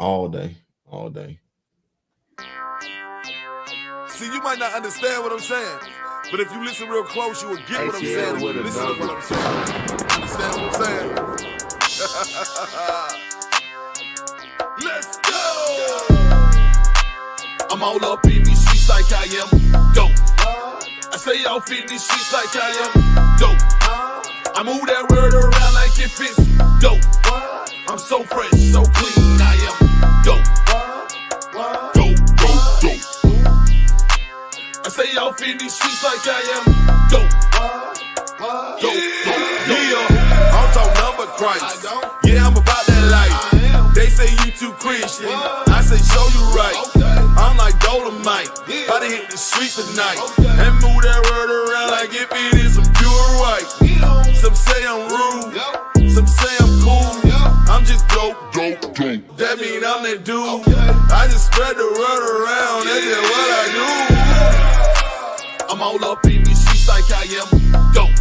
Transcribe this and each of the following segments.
All day. See, you might not understand what I'm saying, but if you listen real close, you will get what I'm saying. When you listen to what I'm saying, understand what I'm saying? Let's go! I'm all up in these streets like I am dope. I stay off in these streets like I am dope. I move that word around like if it's dope. I'm so fresh, so clean, I am dope. Dope. I stay off in these streets like I am dope. Yeah, I'm talking number Christ. Yeah, I'm about that life. They say you too Christian. I say show you right. I'm like Dolomite. About to hit the streets tonight and move that word around like if it is some pure white. Some say I'm rude, some say I'm cool. I'm just dope. That mean I'm that dude. I just spread the word around. That's just what I do. I'm all up in these streets like I am dope.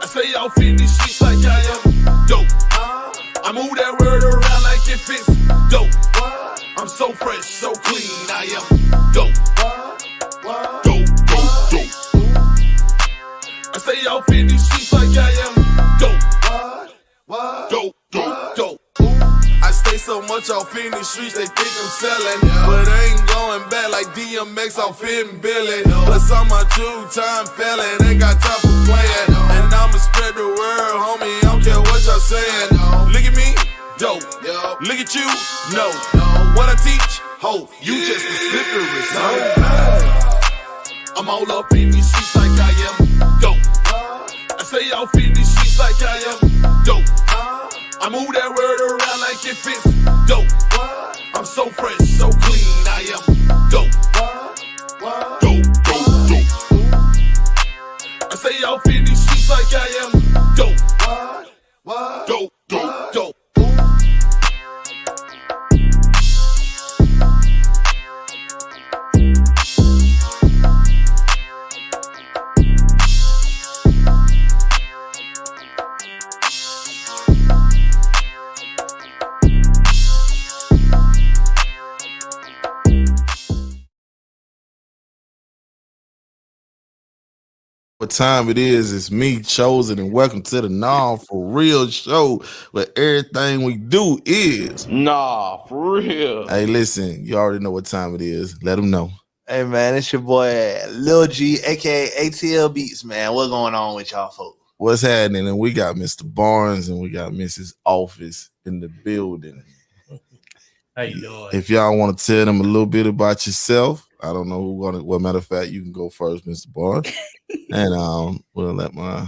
I stay off in these streets like I am dope. I move that word around like if it's dope. I'm so fresh, so clean, I am dope. Dope. I stay off in these streets like I am dope. Dope. I stay so much off in the streets, they think I'm selling. But I ain't going back like DMX off in Billy. Plus I'm a two-time felon, ain't got time for playing. And I'ma spread the word, homie, I don't care what y'all saying. Look at me, dope. Look at you, no. What I teach, hope, you just a slippery zone. I'm all up in these streets like I am dope. I stay off in these streets like I am dope. I move that word around like if it's dope. I'm so fresh, so clean, I am dope. Dope. I stay off in these streets like I am dope. Dope. What time it is? It's me, Chosen, and welcome to the Nah For Real show, where everything we do is Nah, for real. Hey, listen, you already know what time it is. Let them know. Hey, man, it's your boy, Lil G, a.k.a. ATL Beats, man. What's going on with y'all folks? What's happening? And we got Mr. Barnes and we got Mrs. Office in the building. How you doing? If y'all want to tell them a little bit about yourself, I don't know who want to. Well, matter of fact, you can go first, Mr. Barnes, and we'll let my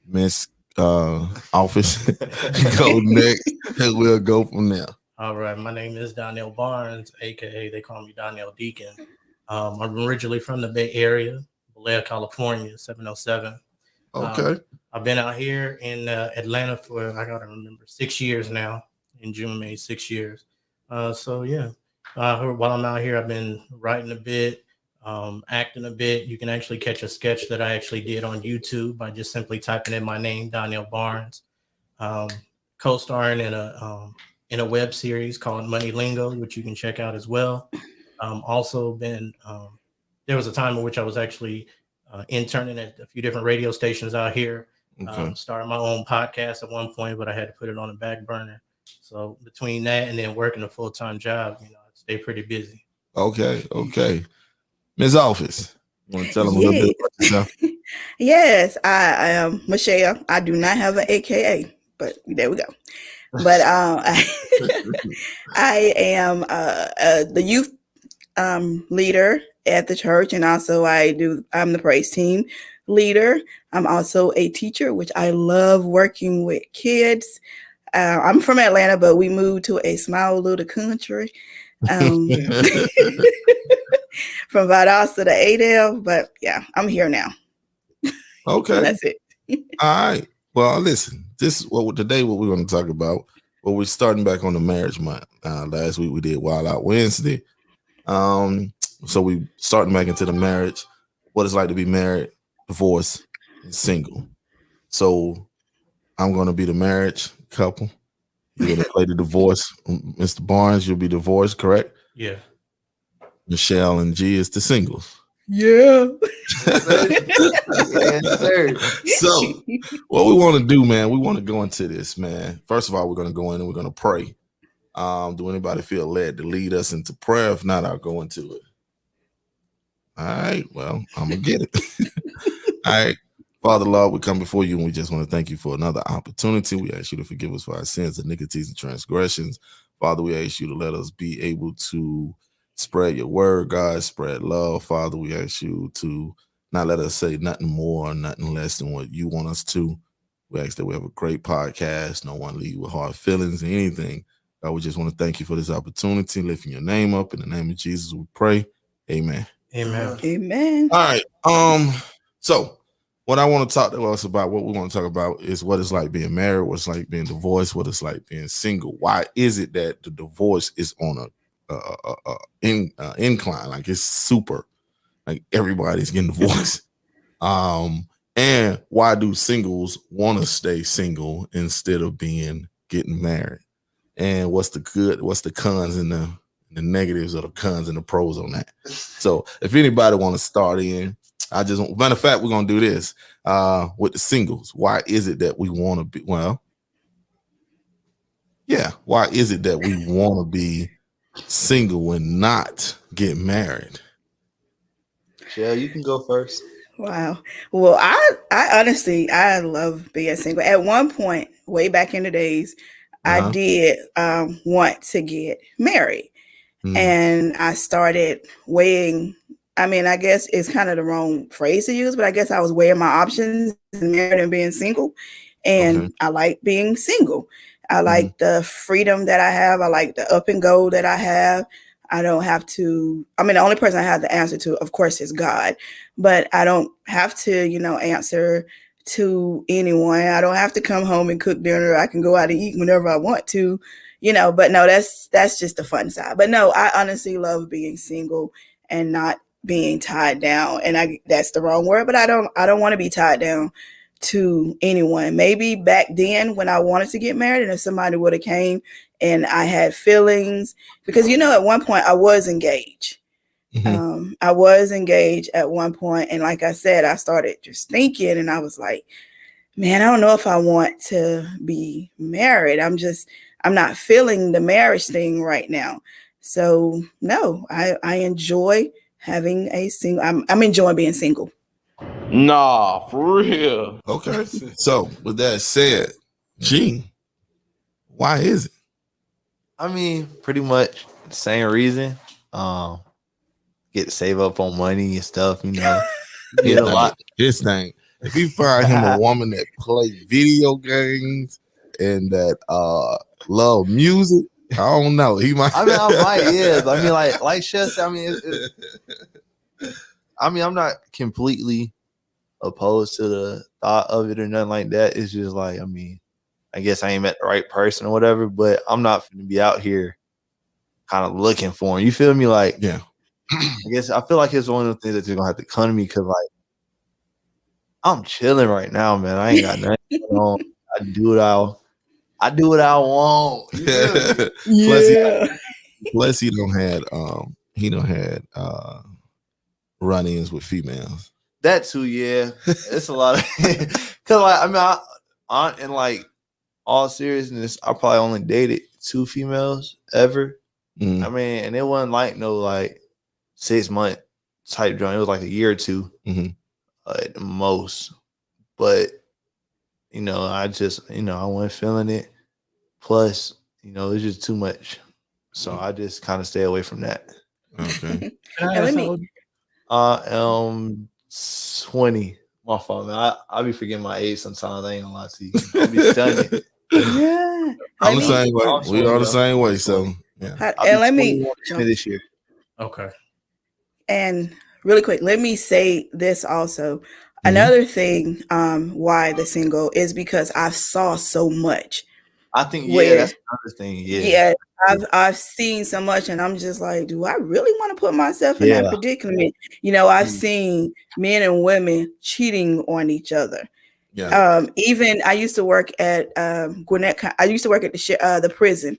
Miss Office go next, and we'll go from there. All right, my name is Donnell Barnes, aka they call me Donnell Deacon. I'm originally from the Bay Area, Vallejo, California, 707. Okay. I've been out here in Atlanta for, I gotta remember, 6 years now. In June, May, 6 years. So yeah. While I'm out here, I've been writing a bit, acting a bit. You can actually catch a sketch that I actually did on YouTube by just simply typing in my name, Donnell Barnes. Co-starring in a web series called Money Lingo, which you can check out as well. Also been there was a time in which I was actually interning at a few different radio stations out here. Okay. Started my own podcast at one point, but I had to put it on the back burner. So between that and then working a full-time job, I stay pretty busy. Okay. Ms. Office, you want to tell them a little bit about yourself? Yes, I am Michelle. I do not have an AKA, but there we go. But I am the youth leader at the church, and also I'm the praise team leader. I'm also a teacher, which I love working with kids. I'm from Atlanta, but we moved to a small little country from Valdosta to Adel. But yeah, I'm here now. Okay. That's it. All right. Well, listen, this is what we're going to talk about. Well, we're starting back on the marriage month. Last week we did Wild Out Wednesday. So we starting back into the marriage, what it's like to be married, divorced, and single. So I'm going to be the marriage couple, You're gonna play the divorce. Mr. Barnes, you'll be divorced, correct? Yeah. Michelle and G is the singles. Yeah. Yes, sir. So, what we want to do, man, we want to go into this, man. First of all, we're going to go in and we're going to pray. Do anybody feel led to lead us into prayer? If not, I'll go into it. All right. Well, I'm going to get it. All right. Father, Lord, we come before you and we just want to thank you for another opportunity. We ask you to forgive us for our sins, iniquities, and transgressions. Father, we ask you to let us be able to spread your word, God, spread love. Father, we ask you to not let us say nothing more or nothing less than what you want us to. We ask that we have a great podcast. No one leave with hard feelings or anything. God, we just want to thank you for this opportunity, lifting your name up. In the name of Jesus, we pray. Amen. Amen. Amen. All right. So what I want to talk to us about, what we want to talk about is what it's like being married, what it's like being divorced, what it's like being single. Why is it that the divorce is on incline? Like it's super, like everybody's getting divorced. And why do singles want to stay single instead of getting married? And what's the good, what's the cons and the negatives or the cons and the pros on that? So if anybody want to start in, matter of fact, we're gonna do this with the singles. Why is it that we want to be why is it that we want to be single and not get married? Michelle, you can go first. Wow. Well, I honestly, I love being single. At one point, way back in the days, I did want to get married. And I started weighing, I mean, I guess it's kind of the wrong phrase to use, but I guess I was weighing my options, married and being single. And I like being single. I like the freedom that I have. I like the up and go that I have. I don't have to, I mean, the only person I have to answer to, of course, is God, but I don't have to, answer to anyone. I don't have to come home and cook dinner. I can go out and eat whenever I want to, but no, that's just the fun side. But no, I honestly love being single and not being tied down. And that's the wrong word, but I don't want to be tied down to anyone. Maybe back then when I wanted to get married and if somebody would have came and I had feelings, because at one point I was engaged. I was engaged at one point, and like I said, I started just thinking, and I was like, man, I don't know if I want to be married. I'm not feeling the marriage thing right now. So no, I enjoy having a single. I'm enjoying being single. Nah, for real. Okay. So with that said, Gene, why is it? I mean, pretty much the same reason. Get to save up on money and stuff, Get a lot. His thing. If you find him a woman that play video games and that love music, I don't know. He might. I might, yeah. I mean, like Chef said, I'm not completely opposed to the thought of it or nothing like that. It's just like, I guess I ain't met the right person or whatever, but I'm not going to be out here kind of looking for him. You feel me? Like, yeah. I feel like it's one of the things that you're going to have to come to me because, like, I'm chilling right now, man. I ain't got nothing going on. I do what I want. Yeah. Plus he don't had run-ins with females. That too, yeah. It's a lot of because in like all seriousness, I probably only dated 2 females ever. And it wasn't like no like 6-month type joint. It was like a year or 2 at the most. But I just I wasn't feeling it. Plus, it's just too much. So I just kind of stay away from that. Okay. I am 20. My fault, man. I be forgetting my age sometimes. I ain't gonna lie to you. I be stunning. Yeah. I'm the same way. We are the same way. So yeah. And let me this year. Okay. And really quick, let me say this also. Another thing why the single is because I saw so much. I think that's another thing. Yeah, I've seen so much, and I'm just like, do I really want to put myself in that predicament? I've seen men and women cheating on each other, Yeah. Even I used to work at Gwinnett. I used to work at the prison,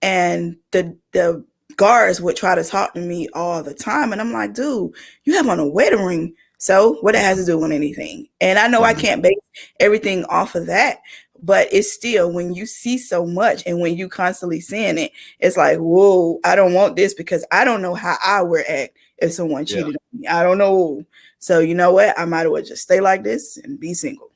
and the guards would try to talk to me all the time, and I'm like, dude, you have on a wedding ring. So what it has to do with anything? And I know I can't base everything off of that, but it's still when you see so much and when you constantly seeing it, it's like, whoa, I don't want this because I don't know how I would act if someone cheated on me. I don't know. So you know what? I might as well just stay like this and be single.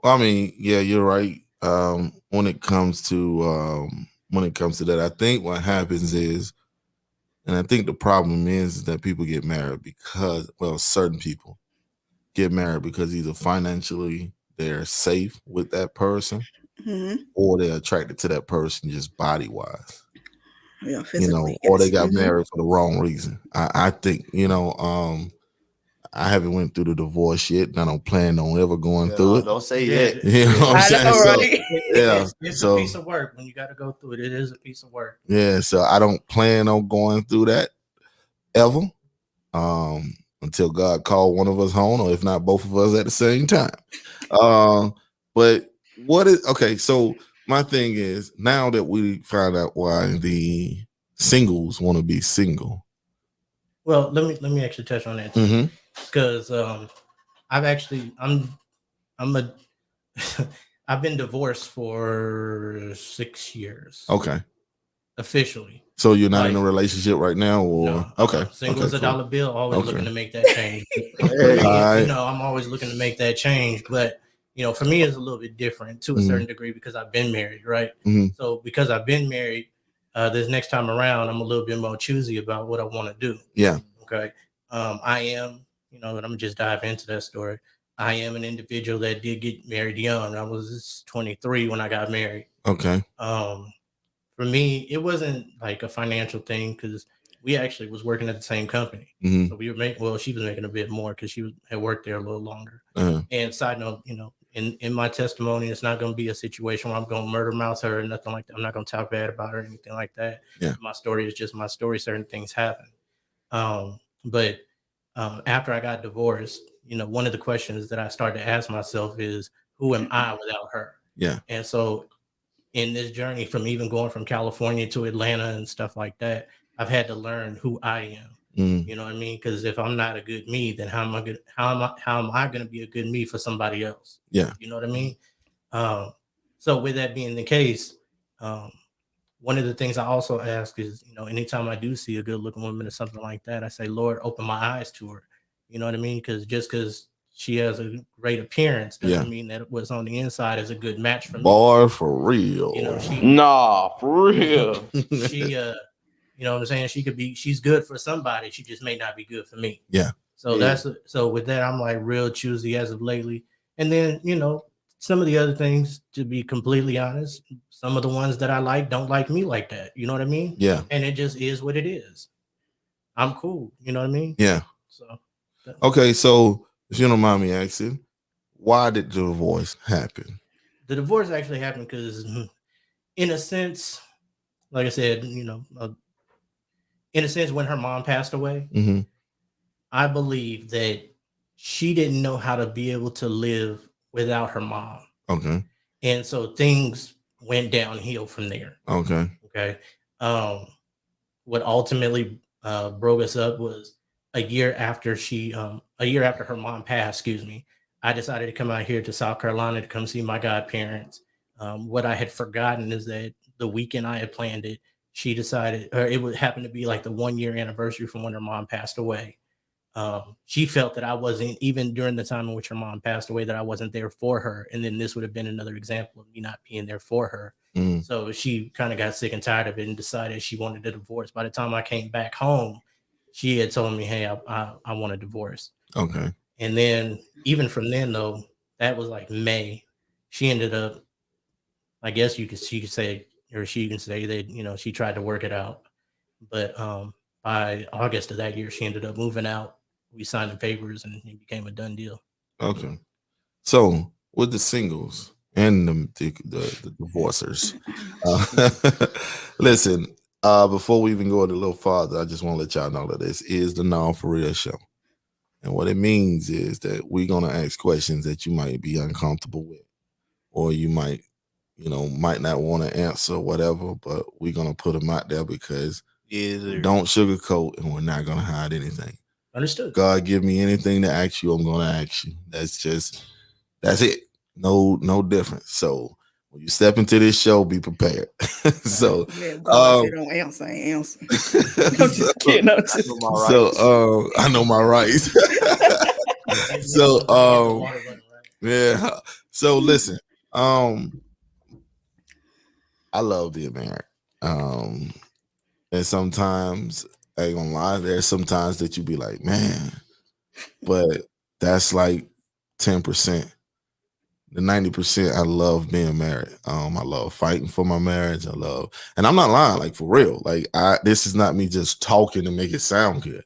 Well, I mean, yeah, you're right. When it comes to that, I think what happens is, and I think the problem is that people get married because, well, certain people get married because either financially they're safe with that person, or they're attracted to that person just body wise. Yeah, physically, or they got married for the wrong reason. I think, I haven't went through the divorce yet, and I don't plan on ever going through it. Don't say yet. You know what I'm saying? Know, right? It's a piece of work when you got to go through it. It is a piece of work. Yeah, so I don't plan on going through that ever, until God called one of us home, or if not both of us at the same time. But okay? So my thing is, now that we found out why the singles want to be single. Well, let me actually touch on that too, because I've been divorced for 6 years. Okay. Officially. So you're not in a relationship right now, or no, okay? Single as a dollar bill. Always looking to make that change. I'm always looking to make that change, but for me, it's a little bit different to a certain degree because I've been married, right? So because I've been married, this next time around, I'm a little bit more choosy about what I want to do. Yeah. Okay. I am, and I'm gonna just dive into that story. I am an individual that did get married young. I was 23 when I got married. Okay. For me, it wasn't like a financial thing because we actually was working at the same company. So we were making, she was making a bit more because she had worked there a little longer. And side note, in my testimony, it's not going to be a situation where I'm going to murder mouth her or nothing like that. I'm not going to talk bad about her or anything like that. Yeah. My story is just my story. Certain things happen. But after I got divorced, one of the questions that I started to ask myself is, who am I without her? Yeah. And so in this journey from even going from California to Atlanta and stuff like that, I've had to learn who I am. You know what I mean? Because if I'm not a good me, then how am I going to be a good me for somebody else? Yeah. You know what I mean? So with that being the case, one of the things I also ask is, anytime I do see a good looking woman or something like that, I say, Lord, open my eyes to her. You know what I mean? Because just because she has a great appearance doesn't mean that what's on the inside is a good match for me. Boy, for real. For real. She, you know what I'm saying? She's good for somebody. She just may not be good for me. Yeah. So so with that, I'm like real choosy as of lately. And then, some of the other things, to be completely honest, some of the ones that I like don't like me like that. You know what I mean? Yeah. And it just is what it is. I'm cool. You know what I mean? Yeah. So. Okay. So if you don't mind me asking, why did the divorce happen? The divorce actually happened because, in a sense, like I said, in a sense, when her mom passed away, I believe that she didn't know how to be able to live without her mom. Okay. And so things went downhill from there. Okay. Okay. What ultimately broke us up was a year after her mom passed, I decided to come out here to South Carolina to come see my godparents. What I had forgotten is that the weekend I had planned it, she decided, or it would happen to be like the 1 year anniversary from when her mom passed away. She felt that I wasn't, even during the time in which her mom passed away, that I wasn't there for her. And then this would have been another example of me not being there for her. So she kind of got sick and tired of it and decided she wanted a divorce. By the time I came back home, she had told me, hey, I want a divorce. Okay. And then even from then, though, that was like May. She ended up, I guess she could say, or she can say that, she tried to work it out. But by August of that year, she ended up moving out. We signed the papers and it became a done deal. Okay. So with the singles and the divorcers, listen, before we even go a little farther, I just want to let y'all know that this is the Non For Real show. And what it means is that we're going to ask questions that you might be uncomfortable with, or you might, might not want to answer, whatever, but we're going to put them out there because we don't sugarcoat and we're not going to hide anything. Understood. God give me anything to ask you, I'm going to ask you. That's it. No difference. So when you step into this show, be prepared. So God said don't answer, answer. I'm just kidding. I know my rights. So yeah. So listen, I love being married. And sometimes I ain't gonna lie, there's sometimes that you be like, man, but that's like 10%. The 90%, I love being married. I love fighting for my marriage. And I'm not lying, like for real. Like this is not me just talking to make it sound good.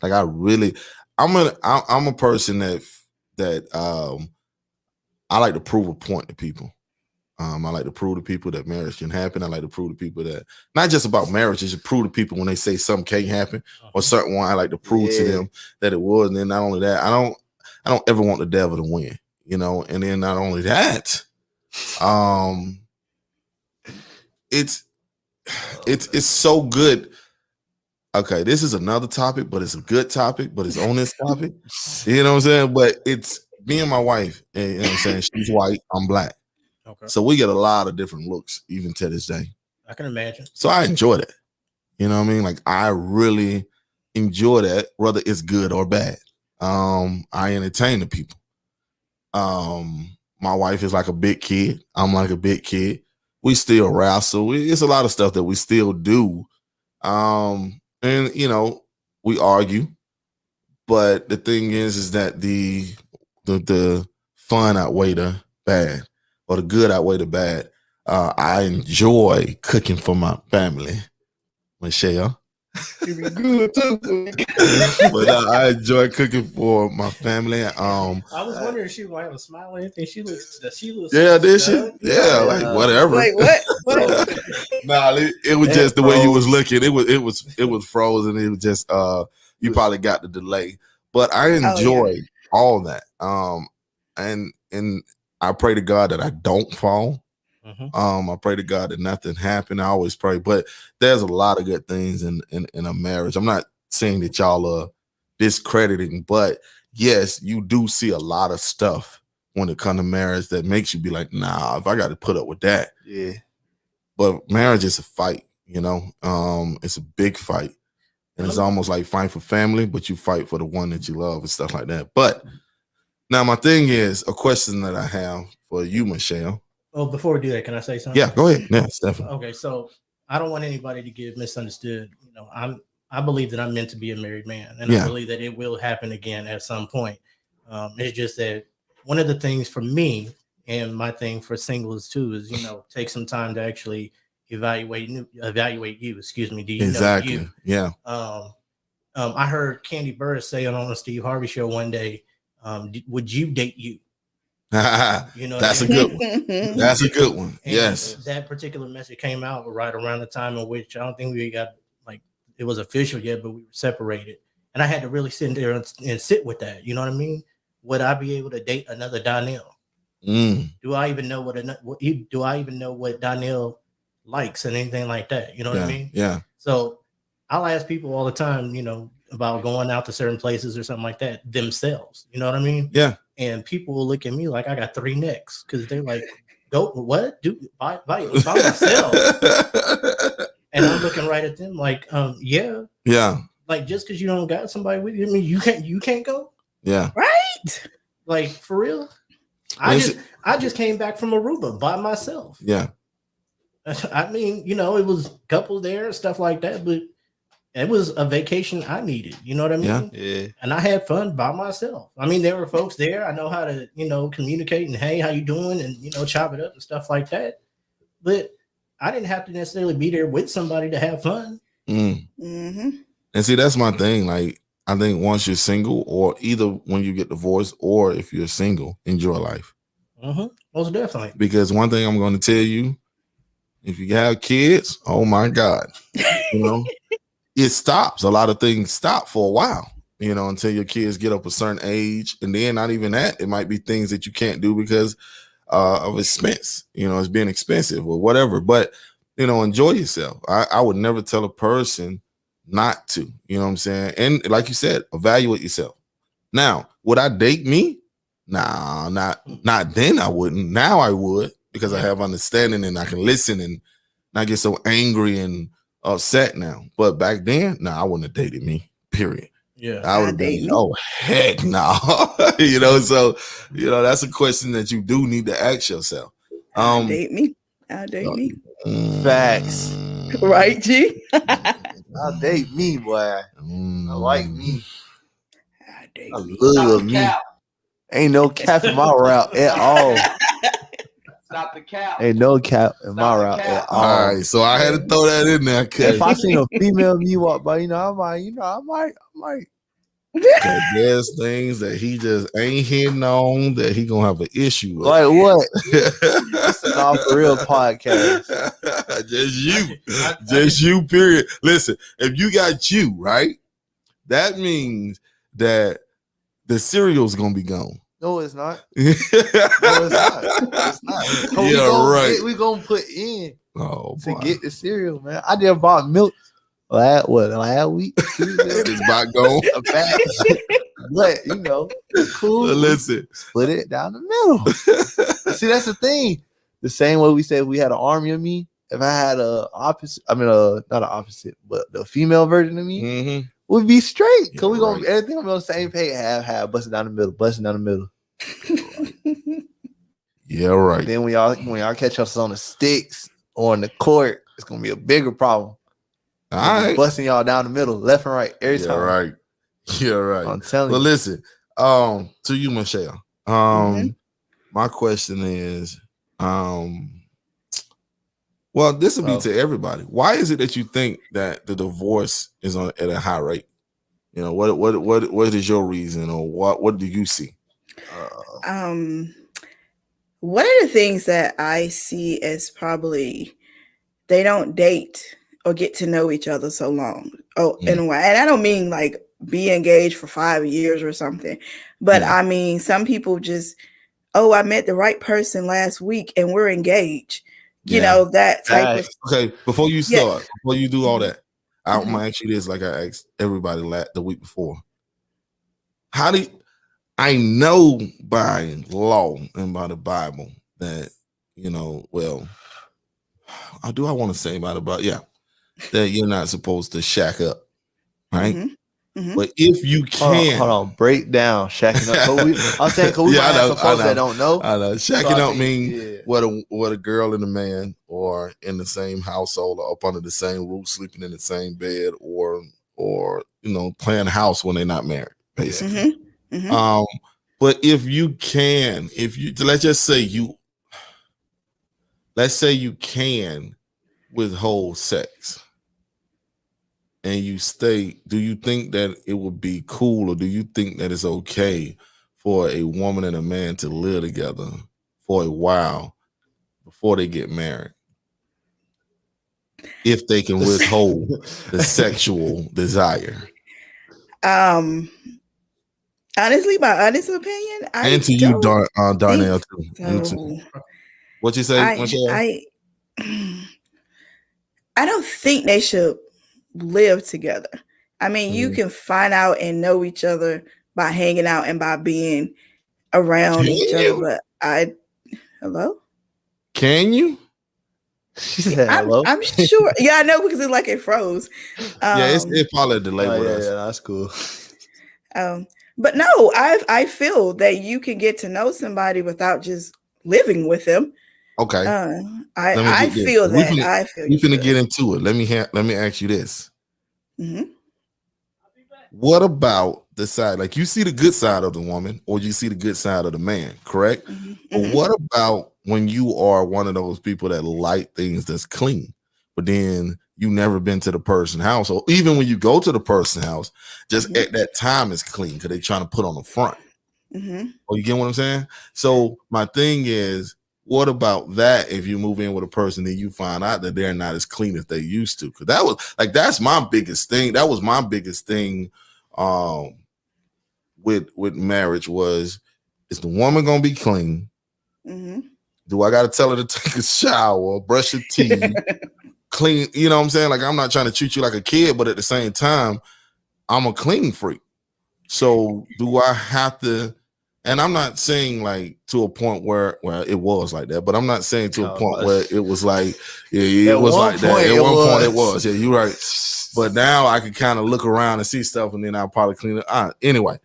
Like I'm a person that I like to prove a point to people. I like to prove to people that marriage can happen. I like to prove to people that not just about marriage, it's to prove to people when they say something can't happen or certain one. I like to prove to them that it was. And then not only that, I don't ever want the devil to win. And then not only that, it's so good. Okay, this is another topic, but it's a good topic, but it's on this topic. You know what I'm saying? But it's me and my wife, and you know what I'm saying? She's white, I'm black. Okay. So we get a lot of different looks, even to this day. I can imagine. So I enjoy that. You know what I mean? Like I really enjoy that, whether it's good or bad. I entertain the people. My wife is like a big kid. I'm like a big kid. We still wrestle. It's a lot of stuff that we still do. And we argue. But the thing is that the fun outweigh the bad, or the good outweigh the bad. I enjoy cooking for my family, Michelle. You be good too. But I enjoy cooking for my family. I was wondering if she might have a smile or anything. She looks. Yeah, did she? Yeah, like whatever. Wait, what? Nah, it was just the way you was looking. It was frozen. It was just you probably got the delay. But I enjoy all that. And I pray to God that I don't fall. Mm-hmm. I pray to God that nothing happened. I always pray, but there's a lot of good things in a marriage. I'm not saying that y'all are discrediting, but yes, you do see a lot of stuff when it comes to marriage that makes you be like, nah, if I got to put up with that. Yeah. But marriage is a fight, it's a big fight. And it's almost like fighting for family, but you fight for the one that you love and stuff like that. But now my thing is a question that I have for you, Michelle. Oh, before we do that, can I say something? Yeah, go ahead. Yeah, definitely. Okay, so I don't want anybody to get misunderstood. I believe that I'm meant to be a married man, and I believe that it will happen again at some point. It's just that one of the things for me, and my thing for singles too, is take some time to actually evaluate you. Excuse me. Do you know you? Yeah. I heard Candy Burris say on the Steve Harvey show one day, "Would you date you?" That's a good one. That's a good one. And yes. That particular message came out right around the time in which I don't think we got it was official yet, but we were separated. And I had to really sit there and sit with that. You know what I mean? Would I be able to date another Donnell? Do I even know what Donnell likes and anything like that? You know what I mean? Yeah. So I'll ask people all the time, about going out to certain places or something like that themselves. You know what I mean? Yeah. And people will look at me like I got 3 necks because they're like, "Go what? Do by myself?" And I'm looking right at them like, yeah. Like just because you don't got somebody with you, I mean, you can't go. Yeah. Right. Like for real. I just came back from Aruba by myself. Yeah. I mean, it was couples there and stuff like that, but it was a vacation I needed. You know what I mean? Yeah. And I had fun by myself. I mean, there were folks there. I know how to, communicate and, hey, how you doing? And, chop it up and stuff like that. But I didn't have to necessarily be there with somebody to have fun. Mm-hmm. And see, that's my thing. Like, I think once you're single, or either when you get divorced, or if you're single, enjoy life. Mm-hmm. Most definitely. Because one thing I'm going to tell you, if you have kids, oh my God, it stops. A lot of things stop for a while. you know, until your kids get up a certain age. And then not even that, it might be things that you can't do because of expense, you know, it's being expensive or whatever. But, you know, enjoy yourself. I would never tell a person not to, you know what I'm saying? And like you said, evaluate yourself. Now, would I date me? Nah, not then I wouldn't. Now I would, because I have understanding and I can listen and not get so angry and upset now. But back then, I wouldn't have dated me, period. Yeah. I would have been, oh, heck no. You know, so, you know, that's a question that you do need to ask yourself. Date me. I'll date me. Facts. Right, G? I'll date me, boy. I like me. I'll date I me. love me. Ain't no cap in my route at all. Stop the cap. Ain't no cap in my route at all. All right, so I had to throw that in there. If I seen a female me walk by, I might. There's things that he just ain't hitting on that he gonna have an issue with. Like what? This is Off the Real podcast. Just you, period. Listen, if you got you, right, that means that the cereal's gonna be gone. No, it's not. It's not. Right. We gonna put in to get the cereal, man. I just bought milk last week. It's about gone. But it's cool. Listen, split it down the middle. See, that's the thing. The same way we said we had an army of me. If I had not an opposite, but the female version of me, would be straight. Cause we gonna everything gonna be on the same page. Have busting down the middle. Yeah, right. Then when y'all catch us on the sticks or on the court, it's gonna be a bigger problem. All right, busting y'all down the middle, left and right, every time. Right. Yeah, right. I'm telling you. Well, listen, to you, Michelle. My question is, well, this will be to everybody. Why is it that you think that the divorce is at a high rate? You know, what is your reason, or what do you see? One of the things that I see is probably they don't date or get to know each other so long. In a way, and I don't mean like be engaged for 5 years or something, but I mean some people just, I met the right person last week and we're engaged. You know, that type of. Okay, before you start, before you do all that, I'm gonna ask you this, like I asked everybody the week before. I know by law and by the Bible that, do I want to say by the Bible? Yeah, that you're not supposed to shack up, right? But if you can, hold on, break down shacking up. I'm saying, because we might have some folks that don't know. I know shacking up means what a girl and a man are in the same household or up under the same roof, sleeping in the same bed, or playing house when they're not married, basically. But if you can, let's say you can withhold sex and you stay, do you think that it would be cool, or do you think that it's okay for a woman and a man to live together for a while before they get married, if they can withhold the sexual desire? Honestly, my honest opinion, and to you, Donnell, too. So. What you say? I don't think they should live together. I mean, you can find out and know each other by hanging out and by being around each other. But hello? Can you? She said hello. I'm sure. Yeah, I know, because it's like it froze. It's probably a delay with us. Yeah, that's cool. But no, I feel that you can get to know somebody without just living with them. Okay. I feel that. We're gonna get into it. Let me ask you this. What about the side? Like, you see the good side of the woman, or you see the good side of the man, correct? But what about when you are one of those people that like things that's clean, but then you never been to the person's house, or even when you go to the person's house, just at that time it's clean because they're trying to put on the front. Oh, you get what I'm saying? So my thing is, what about that if you move in with a person and you find out that they're not as clean as they used to? Because that's my biggest thing. That was my biggest thing with marriage was, is the woman gonna be clean? Mm-hmm. Do I gotta tell her to take a shower, brush her teeth, clean? You know what I'm saying? Like, I'm not trying to treat you like a kid, but at the same time, I'm a clean freak. So do I have to? And I'm not saying like to a point where, well, it was like that, but I'm not saying to a point where it was like, yeah, it was like that. At one point it was. Yeah, you're right. But now I can kind of look around and see stuff, and then I'll probably clean it. Anyway,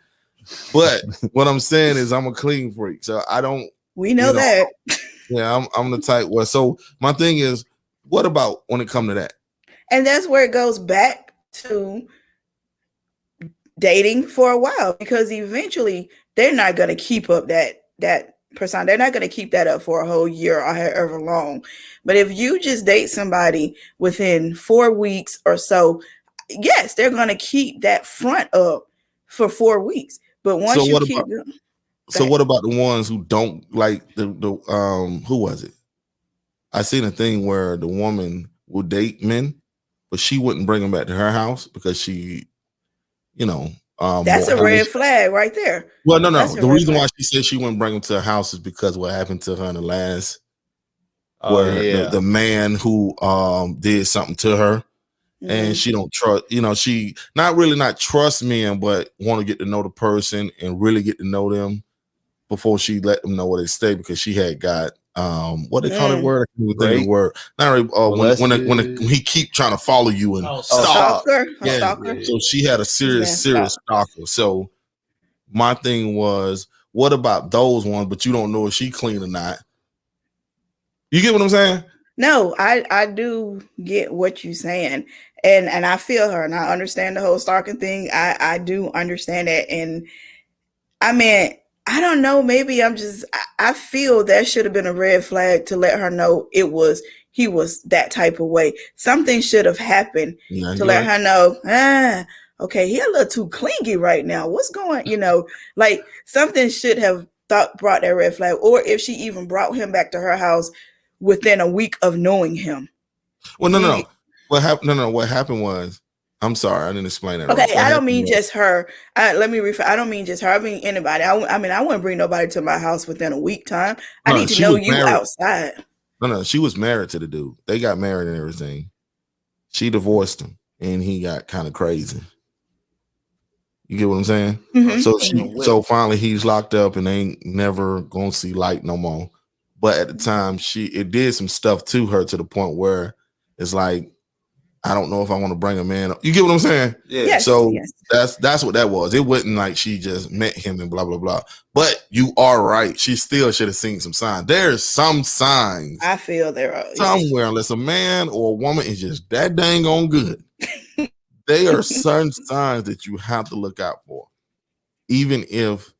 but what I'm saying is I'm a clean freak. So I don't. We know that. Yeah, I'm the type where. So my thing is, what about when it comes to that? And that's where it goes back to dating for a while, because eventually they're not going to keep up that persona. They're not going to keep that up for a whole year or however long. But if you just date somebody within 4 weeks or so, yes, they're going to keep that front up for 4 weeks. But once So you keep what about the ones who don't like the who was it? I seen a thing where the woman would date men, but she wouldn't bring them back to her house because she, that's a red flag right there. Well, no. The reason why she said she wouldn't bring them to her house is because what happened to her in the last, the man who did something to her, and she don't trust. She not trust men, but want to get to know the person and really get to know them before she let them know where they stay, because she had got what they call it word? I can't even think of the word. Not when he keep trying to follow you and stalker. So she had a serious stalker. So my thing was, what about those ones? But you don't know if she clean or not. You get what I'm saying? No, I do get what you're saying, and I feel her, and I understand the whole stalking thing. I do understand that, and I mean, I don't know. Maybe I feel that should have been a red flag to let her know he was that type of way. Something should have happened to let her know, okay, he a little too clingy right now. What's going, like something should have brought that red flag, or if she even brought him back to her house within a week of knowing him. Well, no. What happened? No. What happened was, I'm sorry, I didn't explain that. Okay, I don't mean just her. Let me rephrase. I don't mean just her. I mean anybody. I mean, I wouldn't bring nobody to my house within a week time. I need to know you outside. No, she was married to the dude. They got married and everything. She divorced him, and he got kind of crazy. You get what I'm saying? Mm-hmm. So finally he's locked up and ain't never gonna see light no more. But at the time, it did some stuff to her to the point where it's like, I don't know if I want to bring a man. You get what I'm saying? Yeah. Yes, so that's what that was. It wasn't like she just met him and blah blah blah. But you are right. She still should have seen some signs. There's some signs. I feel there are somewhere, unless a man or a woman is just that dang on good. There are certain signs that you have to look out for, even if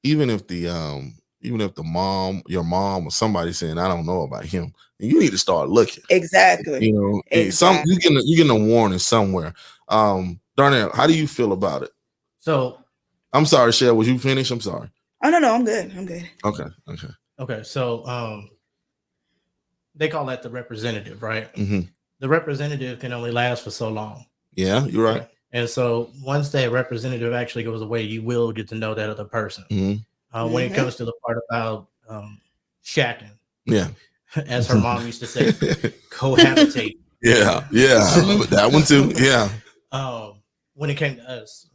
the mom, your mom, or somebody saying, I don't know about him, you need to start looking. Exactly. Exactly. You getting a warning somewhere. Donnell, how do you feel about it? So I'm sorry, Shell, was you finished? I'm sorry. Oh no, I'm good. Okay. So they call that the representative, right? Mm-hmm. The representative can only last for so long. Yeah, you're right. And so once that representative actually goes away, you will get to know that other person. Mm-hmm. When it comes to the part about shacking, as her mom used to say, cohabitate. Yeah, I remember that one too. Yeah. When it came to us,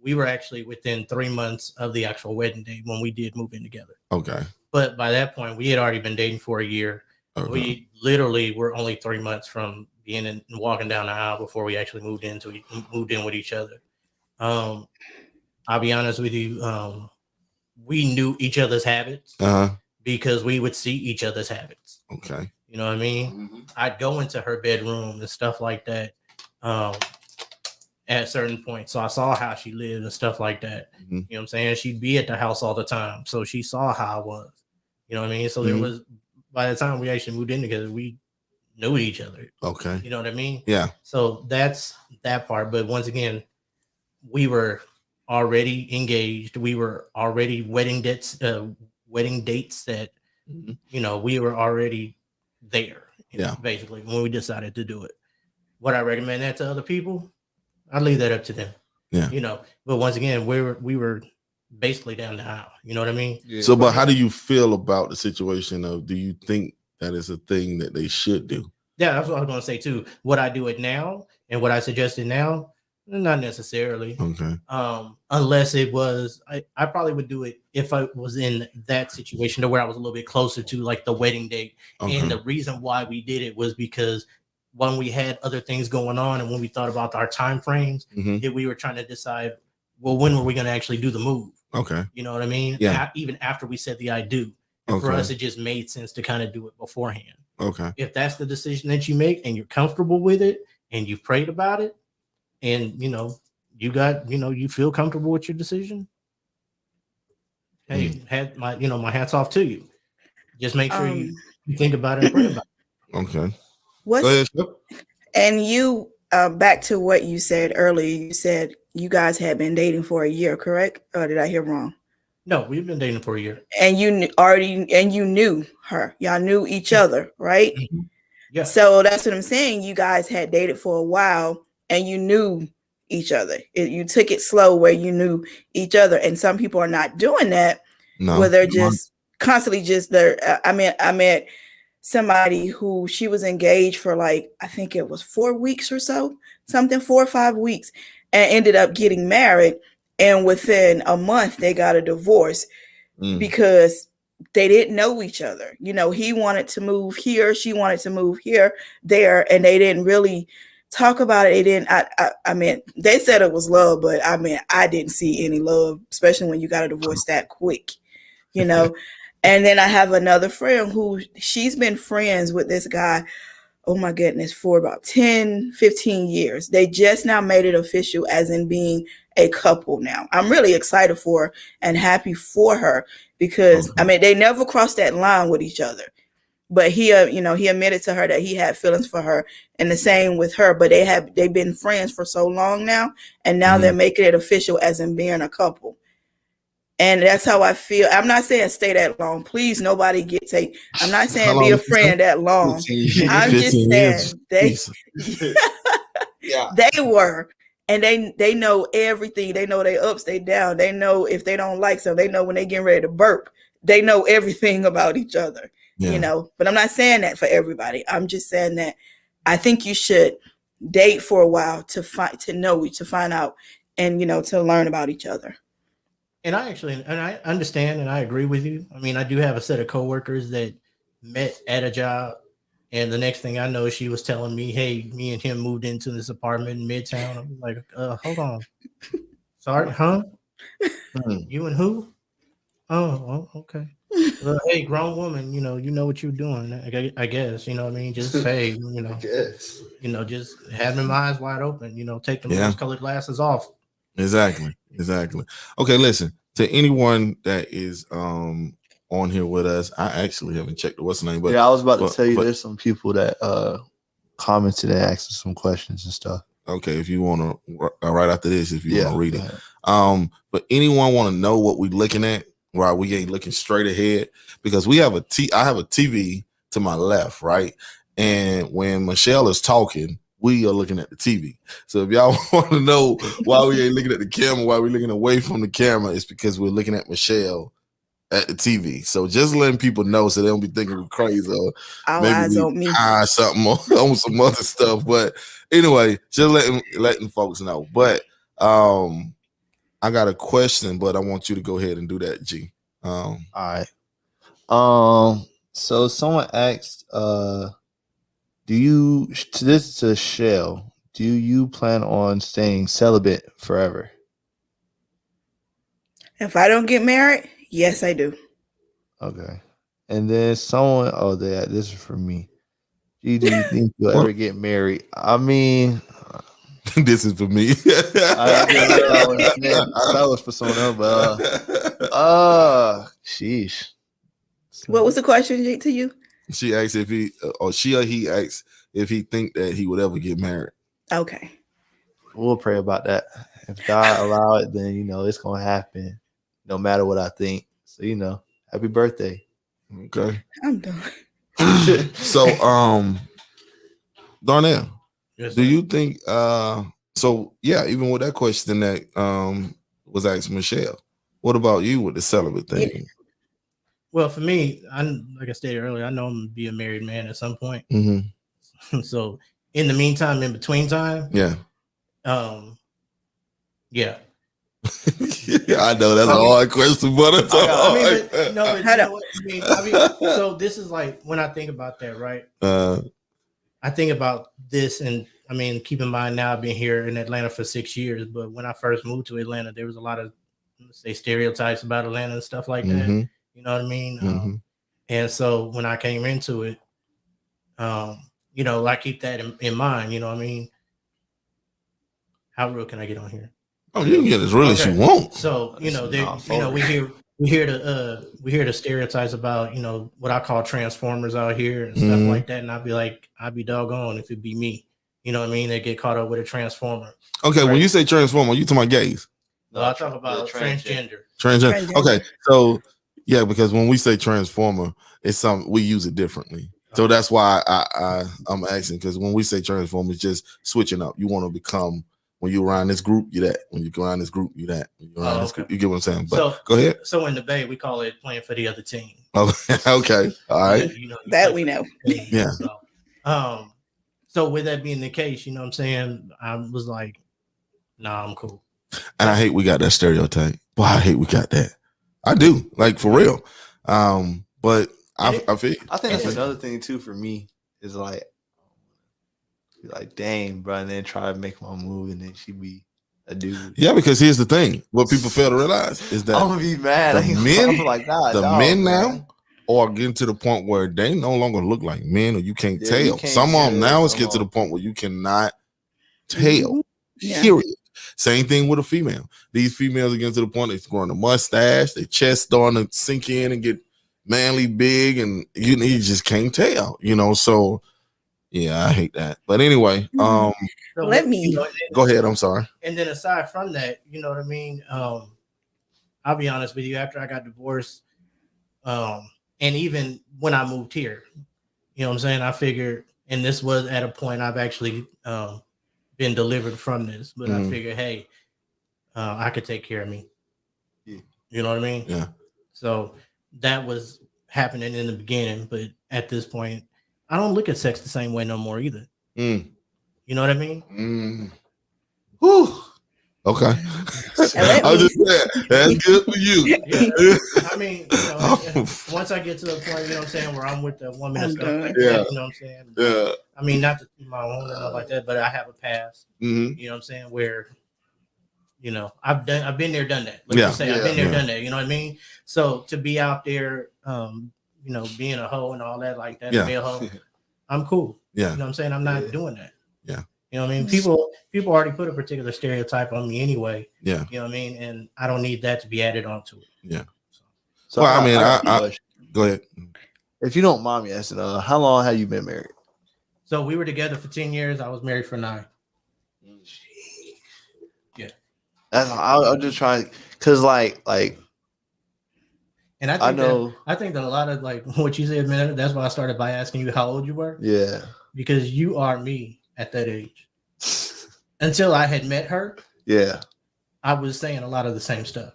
we were actually within 3 months of the actual wedding day when we did move in together. Okay. But by that point, we had already been dating for a year. Okay. We literally were only 3 months from being in and walking down the aisle before we actually moved in with each other. I'll be honest with you. We knew each other's habits because we would see each other's habits. Okay. You know what I mean? Mm-hmm. I'd go into her bedroom and stuff like that at certain points. So I saw how she lived and stuff like that. Mm-hmm. You know what I'm saying? She'd be at the house all the time. So she saw how I was. You know what I mean? So there was, by the time we actually moved in together, we knew each other. Okay. You know what I mean? Yeah. So that's that part. But once again, we were already engaged. We were already wedding dates that, we were already there. Basically, when we decided to do it. Would I recommend that to other people? I'd leave that up to them. Yeah. You know, but once again, we were basically down the aisle. You know what I mean? Yeah. So, but how do you feel about the situation of? Do you think that is a thing that they should do? Yeah, that's what I was gonna say too. Would I do it now and what I suggested now? Not necessarily. Okay. Unless it was, I probably would do it if I was in that situation to where I was a little bit closer to like the wedding date. Okay. And the reason why we did it was because when we had other things going on and when we thought about our time frames, we were trying to decide, well, when were we going to actually do the move? Okay. You know what I mean? Yeah. Even after we said the I do. And for us, it just made sense to kind of do it beforehand. Okay. If that's the decision that you make and you're comfortable with it and you've prayed about it and, you know, you feel comfortable with your decision, hey, my hat's off to you. Just make sure you think about it and pray about it. Okay. What's, Go ahead, Shep. and you back to what you said earlier, you said you guys had been dating for a year, correct? Or did I hear wrong? No, we've been dating for a year. And you knew her. Y'all knew each other, right? Yeah. So that's what I'm saying. You guys had dated for a while and you knew each other. You took it slow where you knew each other. And some people are not doing that. No. Where they're just constantly just there. I met somebody who she was engaged for like, I think it was 4 weeks or so, 4 or 5 weeks, and ended up getting married. And within a month, they got a divorce because they didn't know each other. You know, he wanted to move here. She wanted to move here, there. And they didn't really talk about it. They didn't. I mean, they said it was love, but I mean, I didn't see any love, especially when you got a divorce that quick, you know. And then I have another friend who she's been friends with this guy, oh my goodness, for about 10, 15 years. They just now made it official as in being a couple now. I'm really excited for her and happy for her because, I mean, they never crossed that line with each other. But he admitted to her that he had feelings for her and the same with her. But they've been friends for so long now. And now they're making it official as in being a couple. And that's how I feel. I'm not saying stay that long. Please, nobody get take. I'm not saying be a friend that long. I'm just saying they were. And they know everything. They know their ups, they down. They know if they don't like something. They know when they getting ready to burp. They know everything about each other. You know. But I'm not saying that for everybody. I'm just saying that I think you should date for a while to find out and, you know, to learn about each other. And I understand and I agree with you. I mean, I do have a set of coworkers that met at a job. And the next thing I know, she was telling me, hey, me and him moved into this apartment in Midtown. I'm like, hold on. Sorry, huh? You and who? Oh, okay. Well, hey, grown woman, you know what you're doing. I guess, you know what I mean? Just say, just having my eyes wide open, take the rose-colored glasses off. Exactly. Okay, listen, to anyone that is on here with us, I actually haven't checked what's the name, but I was about to tell you there's some people that commented and asked us some questions and stuff. Okay, if you want to right after this, if you want to read it. But anyone want to know what we're looking at while we ain't looking straight ahead? Because I have a TV to my left, right? And when Michelle is talking, we are looking at the TV. So if y'all want to know why we ain't looking at the camera, why we're looking away from the camera, it's because we're looking at Michelle at the TV. So just letting people know so they don't be thinking we're crazy or maybe we something on some other stuff. But anyway, just letting folks know. But I got a question, but I want you to go ahead and do that, G. All right. So someone asked, to Shell, do you plan on staying celibate forever? If I don't get married, yes, I do. Okay. And then someone, this is for me. Do you think you'll ever get married? I mean, this is for me. That was for someone else, but sheesh. What was the question to you? She asked if he asked if he think that he would ever get married. Okay. We'll pray about that. If God allow it, then it's gonna happen, no matter what I think. So happy birthday. Okay. I'm done. So Donnell, yes, do you think So yeah, even with that question that was asked Michelle, what about you with the celibate thing? Well, for me, like I stated earlier, I know I'm gonna be a married man at some point. Mm-hmm. So in the meantime, in between time, yeah. Yeah. I know that's a hard question, but it's so this is like when I think about that, right? I think about this, and I mean, keep in mind now I've been here in Atlanta for 6 years, but when I first moved to Atlanta, there was a lot of, let's say, stereotypes about Atlanta and stuff like that. You know what I mean? And so when I came into it, you know, I keep that in mind. You know what I mean? How real can I get on here? Oh, you can get as real as you want. So you know, we hear the stereotypes about, you know, what I call transformers out here and stuff like that, and I'd be doggone if it be me. You know what I mean? They get caught up with a transformer. Okay, right? When you say transformer, you talking about gays? No, I talk about transgender. Transgender. Okay, so yeah, because when we say transformer, it's something we use it differently. So that's why I'm asking, because when we say transformer, it's just switching up. You want to become. When you around this group, you that. When you go around this group, you that. When you around this group, you get what I'm saying. But so, go ahead. So in the Bay, we call it playing for the other team. Oh, okay. All right. You know, that we know. Yeah. So with that being the case, you know what I'm saying? I was like, nah, I'm cool. And I hate we got that stereotype. Boy, I hate we got that. I do, like for real. But I feel. I think that's another thing too for me is like dang, bro, and then try to make my move, and then she be a dude. Yeah, because here's the thing: what people fail to realize is that I'm gonna be mad. The men now are getting to the point where they no longer look like men, or you can't tell. Some of them now is getting to the point where you cannot tell. Period. Same thing with a female. These females are getting to the point they're growing a mustache, their chest starting to sink in and get manly big, and you just can't tell. You know, so. Yeah, I hate that. But anyway, so let me go ahead. I'm sorry. And then aside from that, you know what I mean? I'll be honest with you, after I got divorced, and even when I moved here, you know what I'm saying? I figured, and this was at a point I've actually been delivered from this, but I figured, hey, I could take care of me. Yeah. You know what I mean? Yeah. So that was happening in the beginning, but at this point, I don't look at sex the same way no more either. You know what I mean? Whew. Okay. I'm just saying, that's good for you. Yeah. I mean, you know, once I get to the point, you know what I'm saying, where I'm with a woman and stuff like that, you know what I'm saying? Yeah. I mean, not to be my own and all like that, but I have a past, you know what I'm saying, where, you know, I've been there, done that. Like you say, I've been there, done that. You know what I mean? So to be out there, you know, being a hoe and all that like that, be a hoe, I'm cool. Yeah. You know what I'm saying? I'm not doing that. Yeah. You know what I mean? People already put a particular stereotype on me anyway. Yeah. You know what I mean? And I don't need that to be added onto it. Yeah. So well, I mean, I go ahead. If you don't mind me asking, how long have you been married? So we were together for 10 years. I was married for 9. Yeah. I'll just try, because like. And I think that a lot of like what you said, man, that's why I started by asking you how old you were. Yeah. Because you are me at that age. Until I had met her. Yeah. I was saying a lot of the same stuff.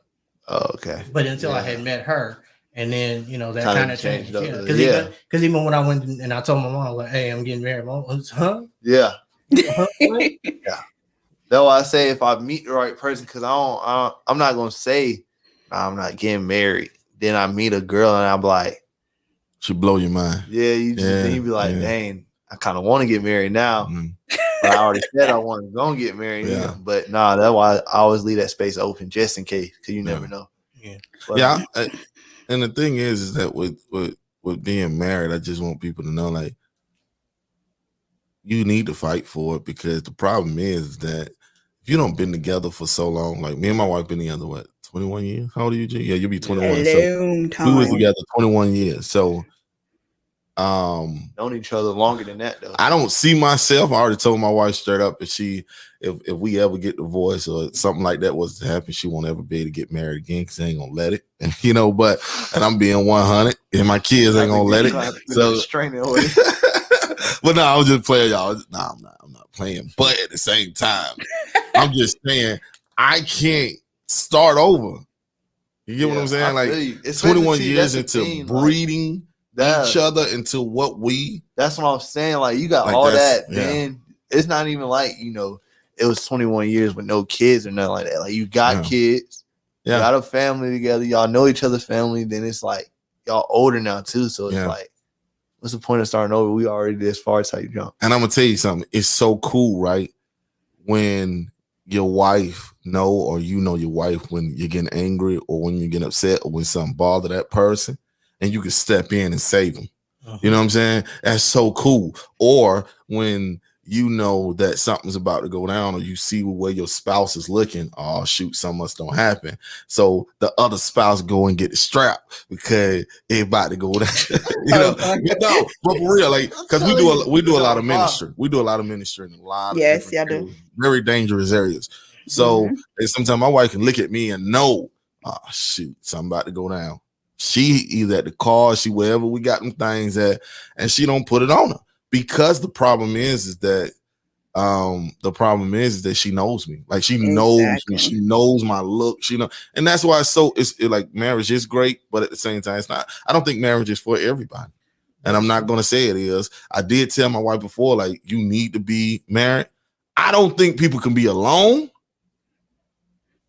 Oh, okay. But until I had met her, and then, you know, that kind of changed. Because even when I went and I told my mom, like, hey, I'm getting married. Mom was, huh? Yeah. Yeah. That's why I say if I meet the right person, because I'm not going to say I'm not getting married. Then I meet a girl and I'm like, she blow your mind. Yeah, you be like, dang, I kind of want to get married now. But I already said I want to go and get married. Yeah. But nah, that's why I always leave that space open just in case, because you never know. Yeah. But, and the thing is that with being married, I just want people to know, like, you need to fight for it, because the problem is that if you don't been together for so long, like me and my wife been together, what, 21 years? How old are you, G? Yeah, you'll be 21. So we was together 21 years. So known each other longer than that, though. I don't see myself. I already told my wife straight up, if we ever get divorced or something like that was to happen, she won't ever be able to get married again, because they ain't gonna let it. You know, and I'm being 100, and my kids ain't gonna let it. So but But no, I was just playing, y'all. No, I'm not playing. But at the same time, I'm just saying I can't start over. You get what I'm saying? Like 21 years into breeding each other into what we. That's what I'm saying. Like you got like all that, man. It's not even like, you know, it was 21 years with no kids or nothing like that. Like you got kids, you got a family together, y'all know each other's family. Then it's like y'all older now too. So it's like, what's the point of starting over? We already this far type jump. And I'm gonna tell you something. It's so cool, right? When your wife know, or you know your wife when you're getting angry or when you're getting upset or when something bother that person, and you can step in and save them. You know what I'm saying? That's so cool. Or when you know that something's about to go down, or you see where your spouse is looking, oh shoot, something must don't happen. So the other spouse go and get the strap because it's about to go down. You know, no, but for real, like because we do a lot of ministry. We do a lot of ministry in a lot of different areas, very dangerous areas. So sometimes my wife can look at me and know, oh shoot, something about to go down. She either at the car, she wherever we got them things at, and she don't put it on her. Because the problem is that she knows me. Like she knows me. She knows my look. She know, and that's why it's like marriage is great, but at the same time, it's not. I don't think marriage is for everybody, and I'm not gonna say it is. I did tell my wife before, like you need to be married. I don't think people can be alone,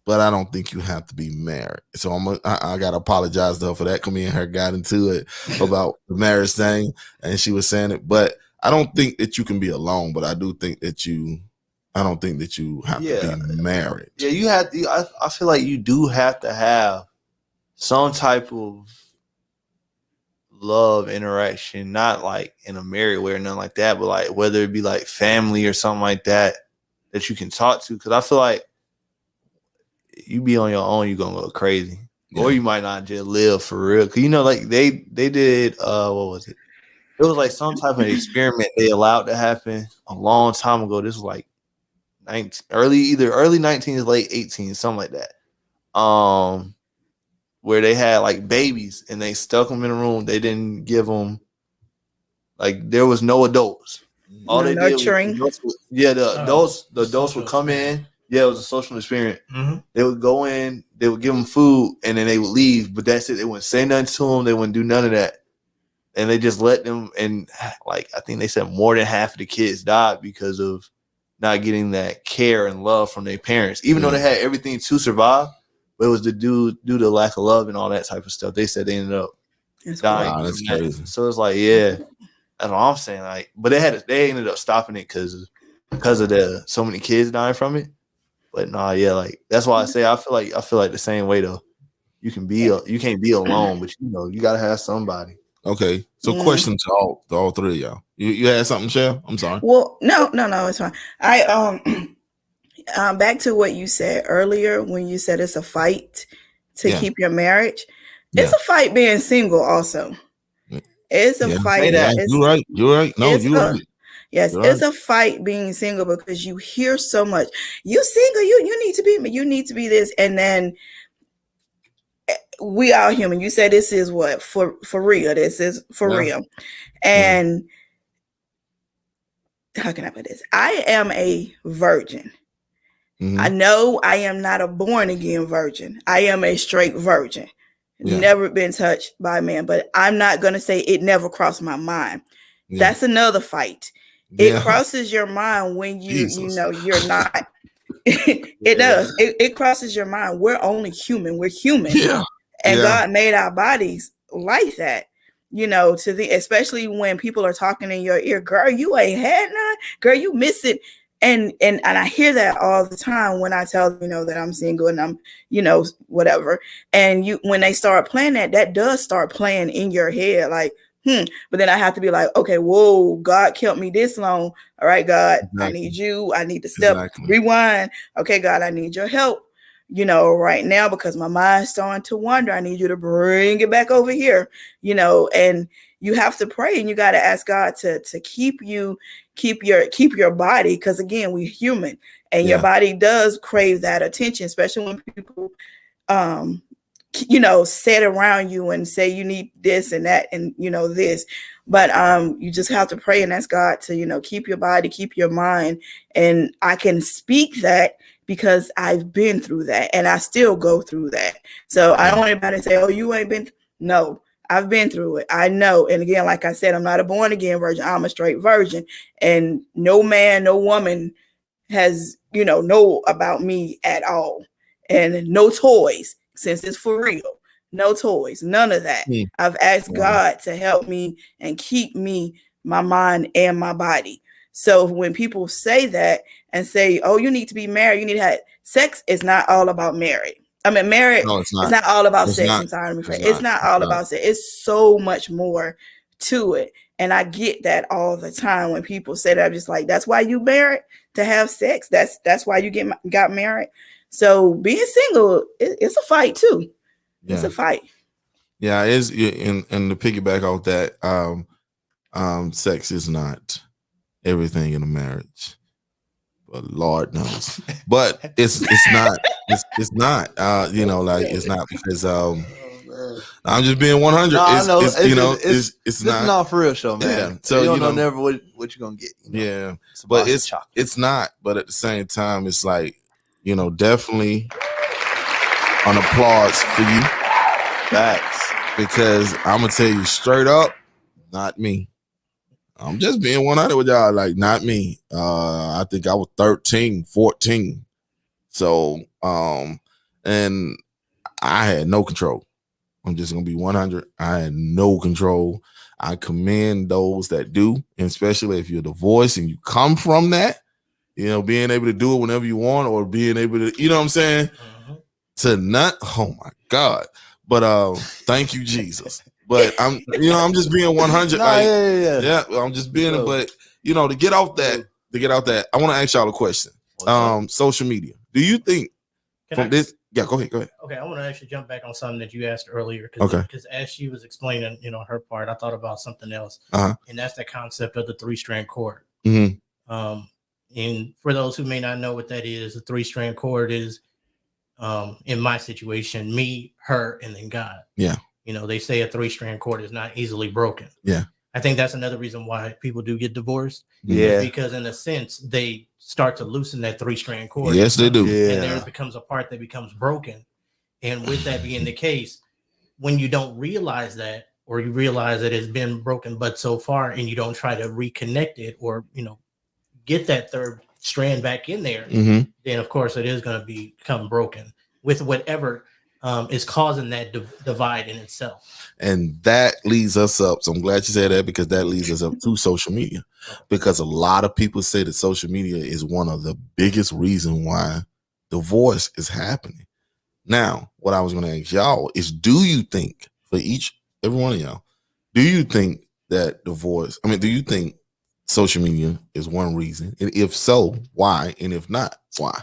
but I don't think you have to be married. So I gotta apologize to her for that. Because me and her got into it about the marriage thing, and she was saying it, but. I don't think that you can be alone, but I do think that I don't think that you have to be married. Yeah, you have to, I feel like you do have to have some type of love interaction, not like in a married way or nothing like that, but like whether it be like family or something like that you can talk to. Cause I feel like you be on your own, you're gonna go crazy. Or you might not just live for real. Cause you know, like they did what was it? It was like some type of experiment they allowed to happen a long time ago. This was like early 19s, late 18s, something like that. Where they had like babies and they stuck them in a room. They didn't give them like there was no adults. All they nurturing. Did was the adults would come in. Yeah, it was a social experiment. They would go in, they would give them food, and then they would leave. But that's it. They wouldn't say nothing to them. They wouldn't do none of that. And they just let them, and like I think they said more than half of the kids died because of not getting that care and love from their parents, even though they had everything to survive. But it was due to lack of love and all that type of stuff. They said they ended up dying. Wow, that's crazy. So it's like, that's what I'm saying. Like, but they ended up stopping it because of the so many kids dying from it. But like that's why I say I feel like the same way though. You can't be alone, but you know you gotta have somebody. Okay, so question to all three of y'all. You had something, Shell? I'm sorry. Well, no, it's fine. I back to what you said earlier when you said it's a fight to keep your marriage. It's a fight being single also. It's a fight. You're right. No, you're right. Yes, it's a fight being single because you hear so much. You single, you need to be this, and then we are human. You said this is what for real. This is for real. And how can I put this? I am a virgin. I know I am not a born again virgin. I am a straight virgin. Never been touched by a man, but I'm not going to say it never crossed my mind. That's another fight. It crosses your mind when you know you're not. It does. It crosses your mind. We're only human. We're human. And God made our bodies like that, you know, especially when people are talking in your ear, girl, you ain't had none, girl, you miss it. And I hear that all the time when I tell them, you know, that I'm single and I'm, you know, whatever. And when they start playing that does start playing in your head, like, but then I have to be like, okay, whoa, God kept me this long. All right, God, I need you. I need to step, rewind. Okay, God, I need your help, you know, right now, because my mind's starting to wander. I need you to bring it back over here, you know, and you have to pray and you got to ask God to keep your body. Because again, we're human and your body does crave that attention, especially when people sit around you and say you need this and that and this, but you just have to pray and ask God to keep your body, keep your mind. And I can speak that because I've been through that and I still go through that. So I don't want anybody to say, oh, you ain't been. No, I've been through it. I know. And again, like I said, I'm not a born again virgin. I'm a straight virgin, and no man, no woman has know about me at all. And no toys, since it's for real. No toys, none of that. I've asked God to help me and keep me, my mind and my body. So when people say that and say, oh, you need to be married, you need to have sex, it's not all about marriage. I mean, marriage, No, it's not. It's not all about sex. Not. I'm sorry, it's not all about sex. It's so much more to it. And I get that all the time when people say that. I'm just like, that's why you married, to have sex. That's why you got married. So being single, it's a fight too. Yeah. It's a fight. Yeah, it is. And to piggyback off that, sex is not everything in a marriage. But Lord knows. But it's not. It's not. It's not because I'm just being 100. No, I know. It's not. It's not for real show, man. Yeah. So you don't know never what you're gonna get. Yeah. But it's not. But at the same time, it's like, definitely an applause for you. Facts. Because I'm gonna tell you straight up, not me. I'm just being 100 with y'all. Like, not me. I think I was 13, 14. So, and I had no control. I'm just gonna be 100. I had no control. I commend those that do, and especially if you're divorced and you come from that, being able to do it whenever you want, or being able to, what I'm saying, to not. Oh my God! But thank you, Jesus. But I'm just being 100. Yeah. I'm just being it. But to get out that, I want to ask y'all a question. Social media. Do you think this? Yeah, go ahead. Okay, I want to actually jump back on something that you asked earlier. Okay. Because as she was explaining, her part, I thought about something else, and that's the concept of the 3-strand cord. Mm-hmm. And for those who may not know what that is, the 3-strand cord is, in my situation, me, her, and then God. Yeah. They say a 3-strand cord is not easily broken. Yeah. I think that's another reason why people do get divorced. Yeah. Because in a sense, they start to loosen that 3-strand cord. Yes, they do. Yeah. And there becomes a part that becomes broken. And with that being the case, when you don't realize that, or you realize that it's been broken but so far, and you don't try to reconnect it, or get that 3rd strand back in there, then of course it is going to become broken with whatever is causing that divide in itself. And that leads us up. So I'm glad you said that, because that leads us up to social media, because a lot of people say that social media is one of the biggest reasons why divorce is happening. Now, what I was going to ask y'all is, do you think, for every one of y'all, do you think that do you think social media is one reason? And if so, why? And if not, why?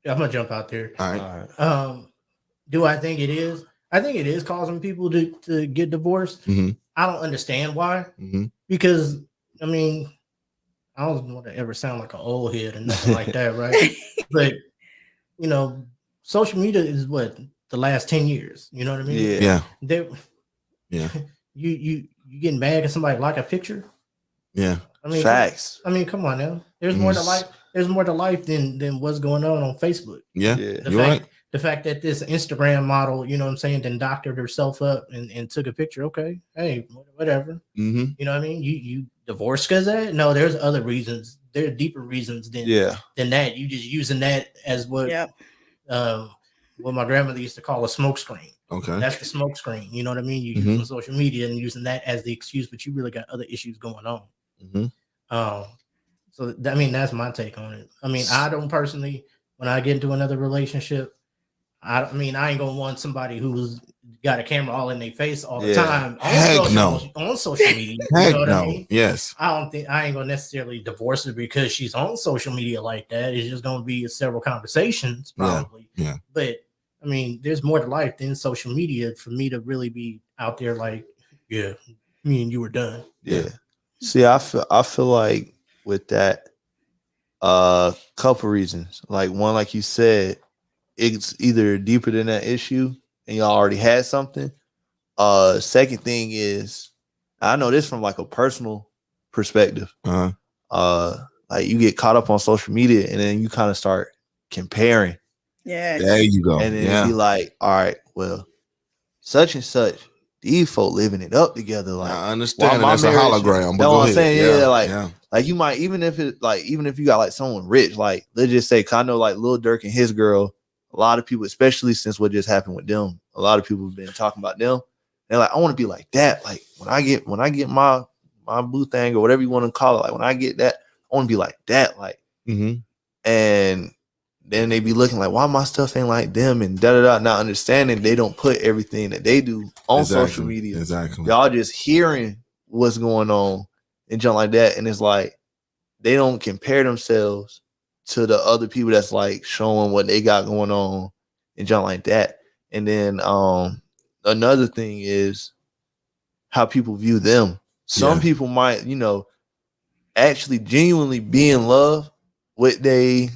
I'm gonna jump out there. All right. Do I think it is? I think it is causing people to get divorced. Mm-hmm. I don't understand why. Mm-hmm. Because I don't want to ever sound like an old head and nothing like that, right? But social media is what, the last 10 years. You know what I mean? Yeah. Yeah. You getting mad at somebody like a picture? Yeah. Facts. Come on now. There's more to life. There's more to life than what's going on Facebook. Yeah. The fact that this Instagram model, then doctored herself up and took a picture. Okay. Hey, whatever. Mm-hmm. You know what I mean? You divorced because of that? No, there's other reasons. There are deeper reasons than that. You just using that as what my grandmother used to call a smoke screen. Okay. That's the smoke screen. You know what I mean? You using social media and using that as the excuse, but you really got other issues going on. Mm-hmm. So that's my take on it. I don't personally, when I get into another relationship, I ain't gonna want somebody who's got a camera all in their face all the time on social media. Heck You know what I mean? Yes. I ain't gonna necessarily divorce her because she's on social media like that. It's just gonna be several conversations probably. Yeah. But there's more to life than social media for me to really be out there like, yeah, me and you were done. Yeah. See, I feel like with that, couple reasons. Like one, like you said, it's either deeper than that issue and y'all already had something. Second thing is, I know this from like a personal perspective. Like you get caught up on social media and then you kind of start comparing. Yes. There you go. And then it'd be like, all right, well, such and such, these folk living it up together. Like, I understand that's a hologram, but that's go what I'm ahead. saying. Like you might, even if you got like someone rich, like let's just say, 'cause I know like Lil Durk and his girl, a lot of people, especially since what just happened with them, a lot of people have been talking about them. They're like, I want to be like that. Like when I get my boo thing or whatever you want to call it, like when I get that, I want to be like that. Like, and then they be looking like, why my stuff ain't like them and not understanding they don't put everything that they do on social media. Exactly. Y'all just hearing what's going on and junk like that. And it's like they don't compare themselves to the other people that's like showing what they got going on and junk like that. And then another thing is how people view them. Some people might, actually genuinely be in love with their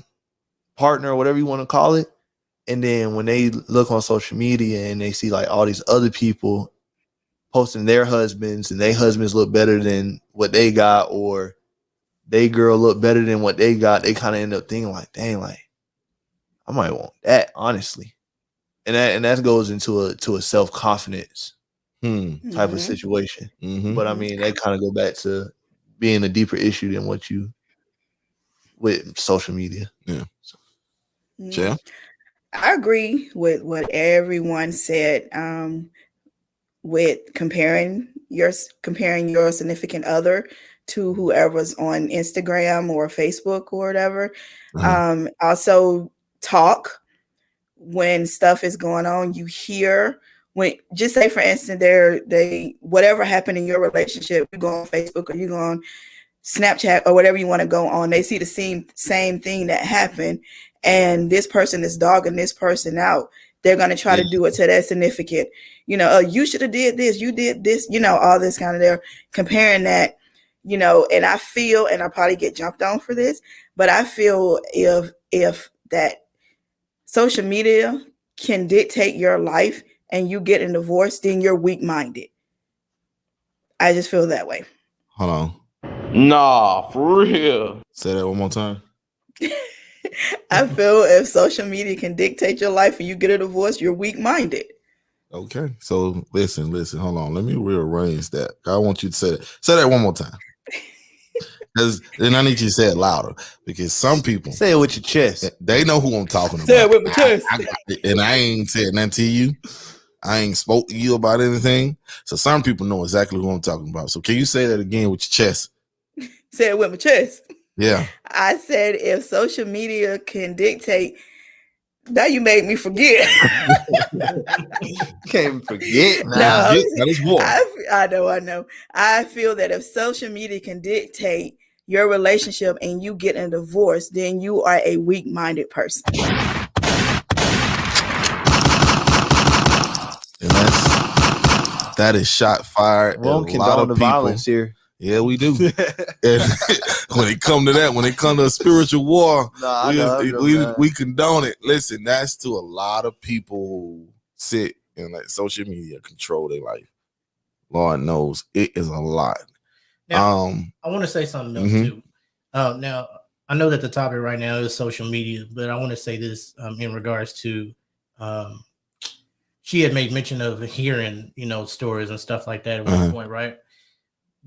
partner or whatever you want to call it. And then when they look on social media and they see like all these other people posting their husbands and their husbands look better than what they got, or they girl look better than what they got, they kind of end up thinking like, dang, like I might want that, honestly. And that goes into a self-confidence type of situation. But I mean, that kind of go back to being a deeper issue than what you with social media. Yeah. Yeah. I agree with what everyone said. With comparing your significant other to whoever's on Instagram or Facebook or whatever. Also talk when stuff is going on. You hear when, just say for instance, they whatever happened in your relationship, you go on Facebook or you go on Snapchat or whatever you want to go on, they see the same thing that happened, and this person is dogging this person out. They're going to try to do it to their significant, you should have did this, you did this, all this kind of, they're comparing that, and I feel, and I probably get jumped on for this, but I feel if that social media can dictate your life and you get a divorce, then you're weak-minded. I just feel that way. Hold on. Nah, for real. Say that one more time. I feel if social media can dictate your life and you get a divorce, you're weak-minded. Okay. So listen, hold on. Let me rearrange that. I want you to say that one more time. And I need you to say it louder, because some people say it with your chest. They know who I'm talking about. Say it with my chest. And I ain't said nothing to you. I ain't spoke to you about anything. So some people know exactly who I'm talking about. So can you say that again with your chest? Say it with my chest. Yeah. I said if social media can dictate. Now you made me forget. Can't forget. Now. That is war. I know. I feel that if social media can dictate your relationship and you get a divorce, then you are a weak-minded person. And that is shot fired. We don't condone the violence here. Yeah, we do. And when it come to that, when it come to a spiritual war, we condone it. Listen, that's to a lot of people who sit and let social media control their life. Lord knows it is a lot. Now, I want to say something else too. Now, I know that the topic right now is social media, but I want to say this in regards to she had made mention of hearing, stories and stuff like that at one point, right?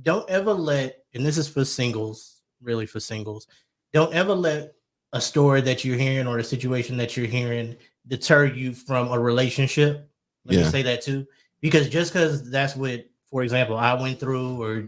Don't ever let, and this is for singles, really for singles, don't ever let a story that you're hearing or a situation that you're hearing deter you from a relationship. Let me say that too. Because just because that's what, for example, I went through, or,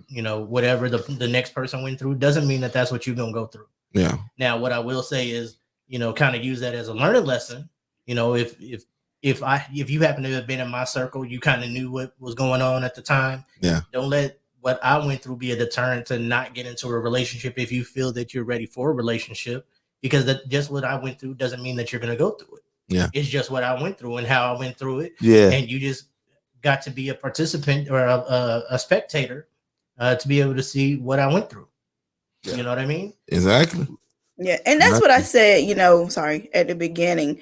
whatever the next person went through, doesn't mean that that's what you're going to go through. Yeah. Now, what I will say is, kind of use that as a learning lesson. If you happen to have been in my circle, you kind of knew what was going on at the time. Yeah. Don't let what I went through be a deterrent to not get into a relationship if you feel that you're ready for a relationship, because just what I went through doesn't mean that you're going to go through it. Yeah. It's just what I went through and how I went through it. Yeah. And you just got to be a participant or a spectator to be able to see what I went through. Yeah. You know what I mean? Exactly. Yeah. And that's what I said, sorry, at the beginning.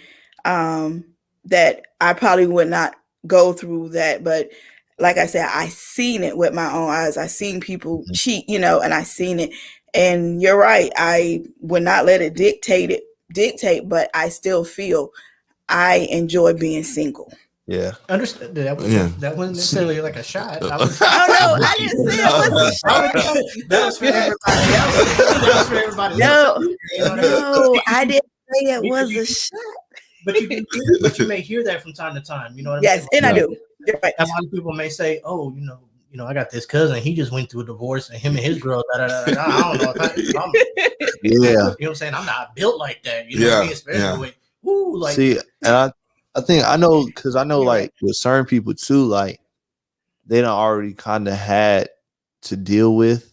that I probably would not go through that. But like I said, I seen it with my own eyes. I seen people cheat, and I seen it. And you're right. I would not let it dictate, but I still feel I enjoy being single. Yeah. Understood. That wasn't necessarily like a shot. Oh no, I didn't say it was a shot. That was for everybody else. That was for everybody else. No, I didn't say it was a shot. But you may hear that from time to time. You know what I mean? Yes, and I do. You're right. A lot of people may say, "Oh, I got this cousin. He just went through a divorce, and him and his girl. I don't know. Yeah, you know what I'm saying? I'm not built like that. You know what I mean? Especially with, see, and I think I know because I know like with certain people too, like they done already kind of had to deal with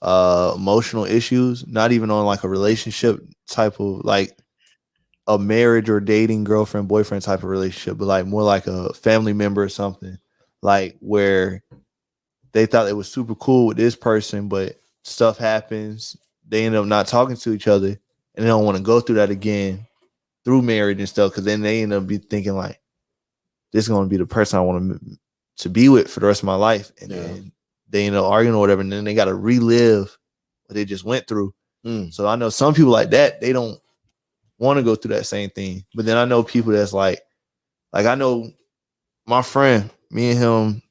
emotional issues, not even on like a relationship type of like a marriage or dating girlfriend boyfriend type of relationship, but like more like a family member or something, like where they thought it was super cool with this person, but stuff happens, they end up not talking to each other, and they don't want to go through that again through marriage and stuff, because then they end up be thinking like, this is going to be the person I want to be with for the rest of my life, and then they end up arguing or whatever, and then they got to relive what they just went through. So I know some people like that, they don't want to go through that same thing. But then I know people that's like I know my friend, me and him,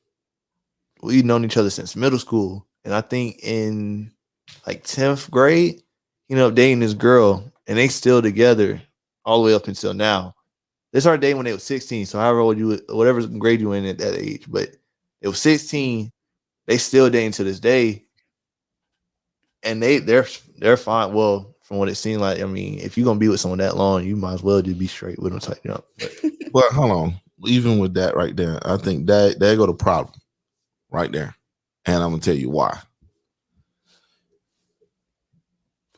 we've known each other since middle school, and I think in like 10th grade, he ended up dating this girl, and they still together all the way up until now. They started dating when they were 16, so however old whatever grade you were in at that age, but it was 16, they still dating to this day, and they're fine. Well, from what it seemed like, I mean, if you're gonna be with someone that long, you might as well just be straight with them, tighten up. But hold on, even with that right there, I think that there go the problem right there, and I'm gonna tell you why.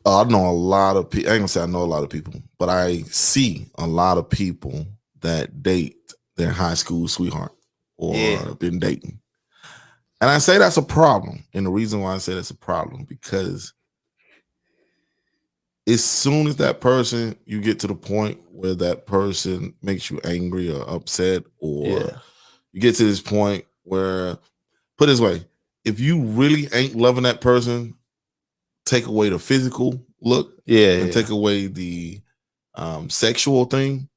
I know a lot of people. I ain't gonna say I know a lot of people, but I see a lot of people that date their high school sweetheart or been dating. And I say that's a problem. And the reason why I say that's a problem, because as soon as that person, you get to the point where that person makes you angry or upset, or you get to this point where, put it this way, if you really ain't loving that person, take away the physical look, and take away the sexual thing.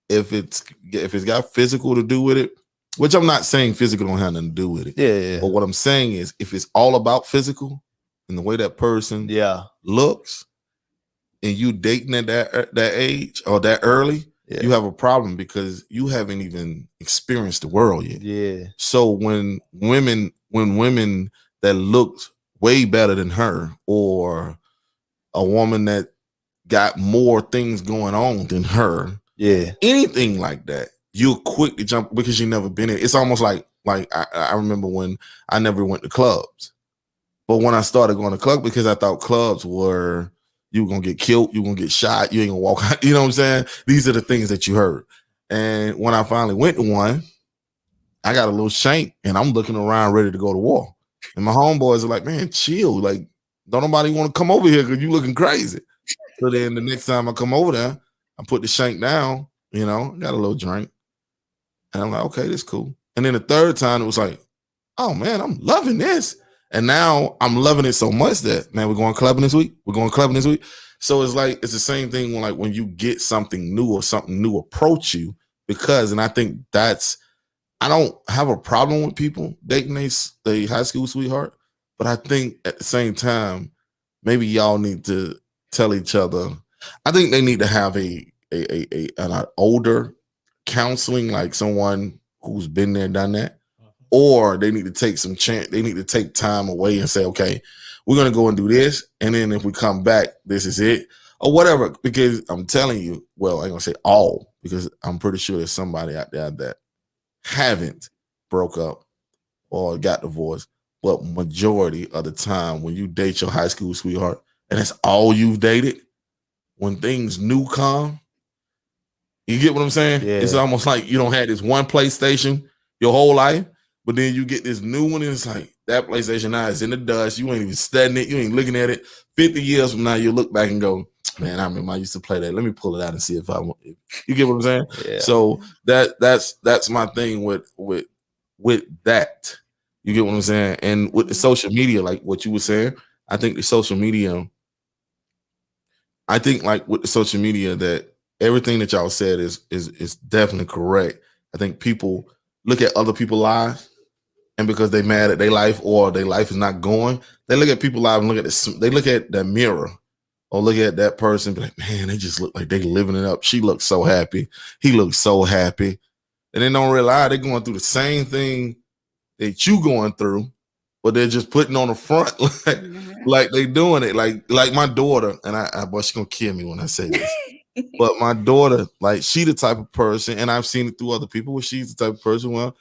If it's got physical to do with it, which I'm not saying physical don't have nothing to do with it. But what I'm saying is, if it's all about physical and the way that person looks, and you dating at that age or that early, you have a problem, because you haven't even experienced the world yet. So when women that looked way better than her, or a woman that got more things going on than her, anything like that, you're quick to jump because you never been in. It's almost like I remember when I never went to clubs, but when I started going to clubs, because I thought clubs were, you were gonna get killed, you were gonna get shot, you ain't gonna walk out, you know what I'm saying? These are the things that you heard. And when I finally went to one, I got a little shank, and I'm looking around ready to go to war. And my homeboys are like, man, chill. Like, don't nobody want to come over here because you looking crazy. So then the next time I come over there, I put the shank down, got a little drink. And I'm like, okay, this cool. And then the third time, it was like, oh, man, I'm loving this. And now I'm loving it so much that, man, we're going clubbing this week. So it's like, it's the same thing when you get something new or something new approach you, and I think I don't have a problem with people dating their high school sweetheart, but I think at the same time, maybe y'all need to tell each other. I think they need to have an older counseling, like someone who's been there, done that, or they need to take some chance. They need to take time away and say, okay, we're gonna go and do this, and then if we come back, this is it, or whatever. Because I'm telling you, well, I ain't gonna say all, because I'm pretty sure there's somebody out there that haven't broke up or got divorced, but majority of the time when you date your high school sweetheart and that's all you've dated, when things new come, you get what I'm saying? It's almost like you don't have this one PlayStation your whole life, but then you get this new one, and it's like that PlayStation now is in the dust. You ain't even studying it. You ain't looking at it. 50 years from now, you look back and go, man, I remember I used to play that. Let me pull it out and see if You get what I'm saying? Yeah. So that's my thing with that. You get what I'm saying? And with the social media, like what you were saying, I think the social media, I think like with the social media that everything that y'all said is definitely correct. I think people look at other people's lives, and because they mad at their life or their life is not going, they look at people's lives and look at this. They look at the mirror or look at that person, be like, man, they just look like they living it up. She looks so happy. He looks so happy, and they don't realize they're going through the same thing that you going through, but they're just putting on the front like they doing it. Like my daughter, and I boy, she's gonna kill me when I say this. But my daughter, like she the type of person, and I've seen it through other people where she's the type of person, well,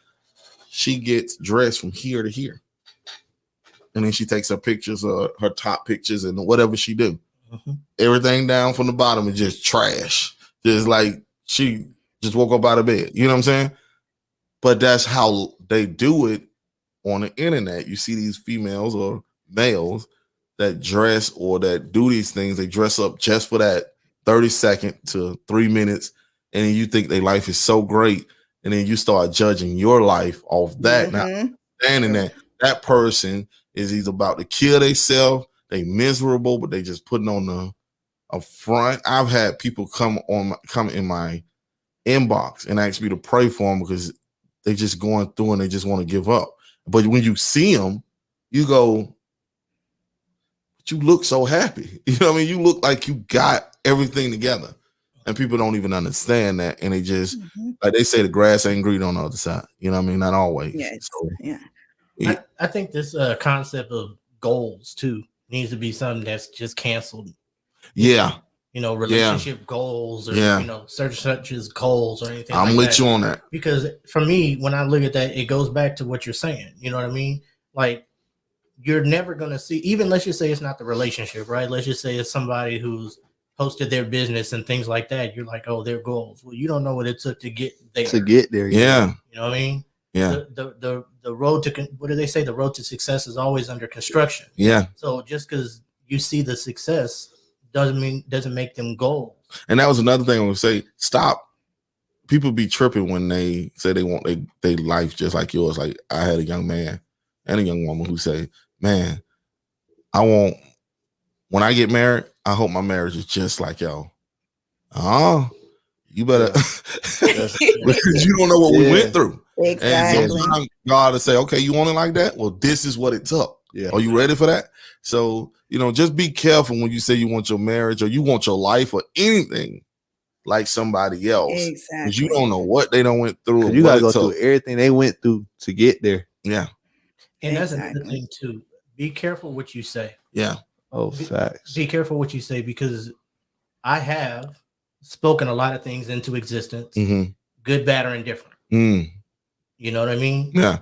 she gets dressed from here to here. And then she takes her pictures, her top pictures, and whatever she do. Everything down from the bottom is just trash. Just like she just woke up out of bed. You know what I'm saying? But that's how they do it on the internet. You see these females or males that dress or that do these things. They dress up just for that 30-second to 3 minutes, and you think their life is so great, and then you start judging your life off that. Now, understanding that person is either about to kill themselves, they miserable, but they just putting on a front. I've had people come in my inbox and ask me to pray for them because they just going through and they just want to give up. But when you see them, you go, but you look so happy. You know what I mean? You look like you got everything together. And people don't even understand that. And they just, like they say, the grass ain't green on the other side. You know what I mean? Not always. Yes. So, yeah. I think this concept of goals too needs to be something that's just canceled. Yeah. You know, relationship goals or, you know, such as goals or anything. I'm with you on that. Because for me, when I look at that, it goes back to what you're saying. You know what I mean? Like, you're never going to see, even let's just say it's not the relationship, right? Let's just say it's somebody who's posted their business and things like that. You're like, oh, their goals. Well, you don't know what it took to get there. Yeah. You know what I mean? Yeah. The road to, what do they say? The road to success is always under construction. Yeah. So just because you see the success doesn't make them goals. And that was another thing I would say. Stop. People be tripping when they say they want their life just like yours. Like I had a young man and a young woman who say, man, when I get married, I hope my marriage is just like y'all. You better, because you don't know what we went through. Exactly. And sometimes God to say, okay, you want it like that? Well, this is what it took. Yeah. Are you ready for that? So, you know, just be careful when you say you want your marriage or you want your life or anything like somebody else. Exactly. Because you don't know what they done went through. You gotta go through everything they went through to get there. Yeah. And that's another thing too. Be careful what you say. Yeah. Oh, facts. Be careful what you say, because I have spoken a lot of things into existence, good, bad, or indifferent. You know what I mean? Yeah.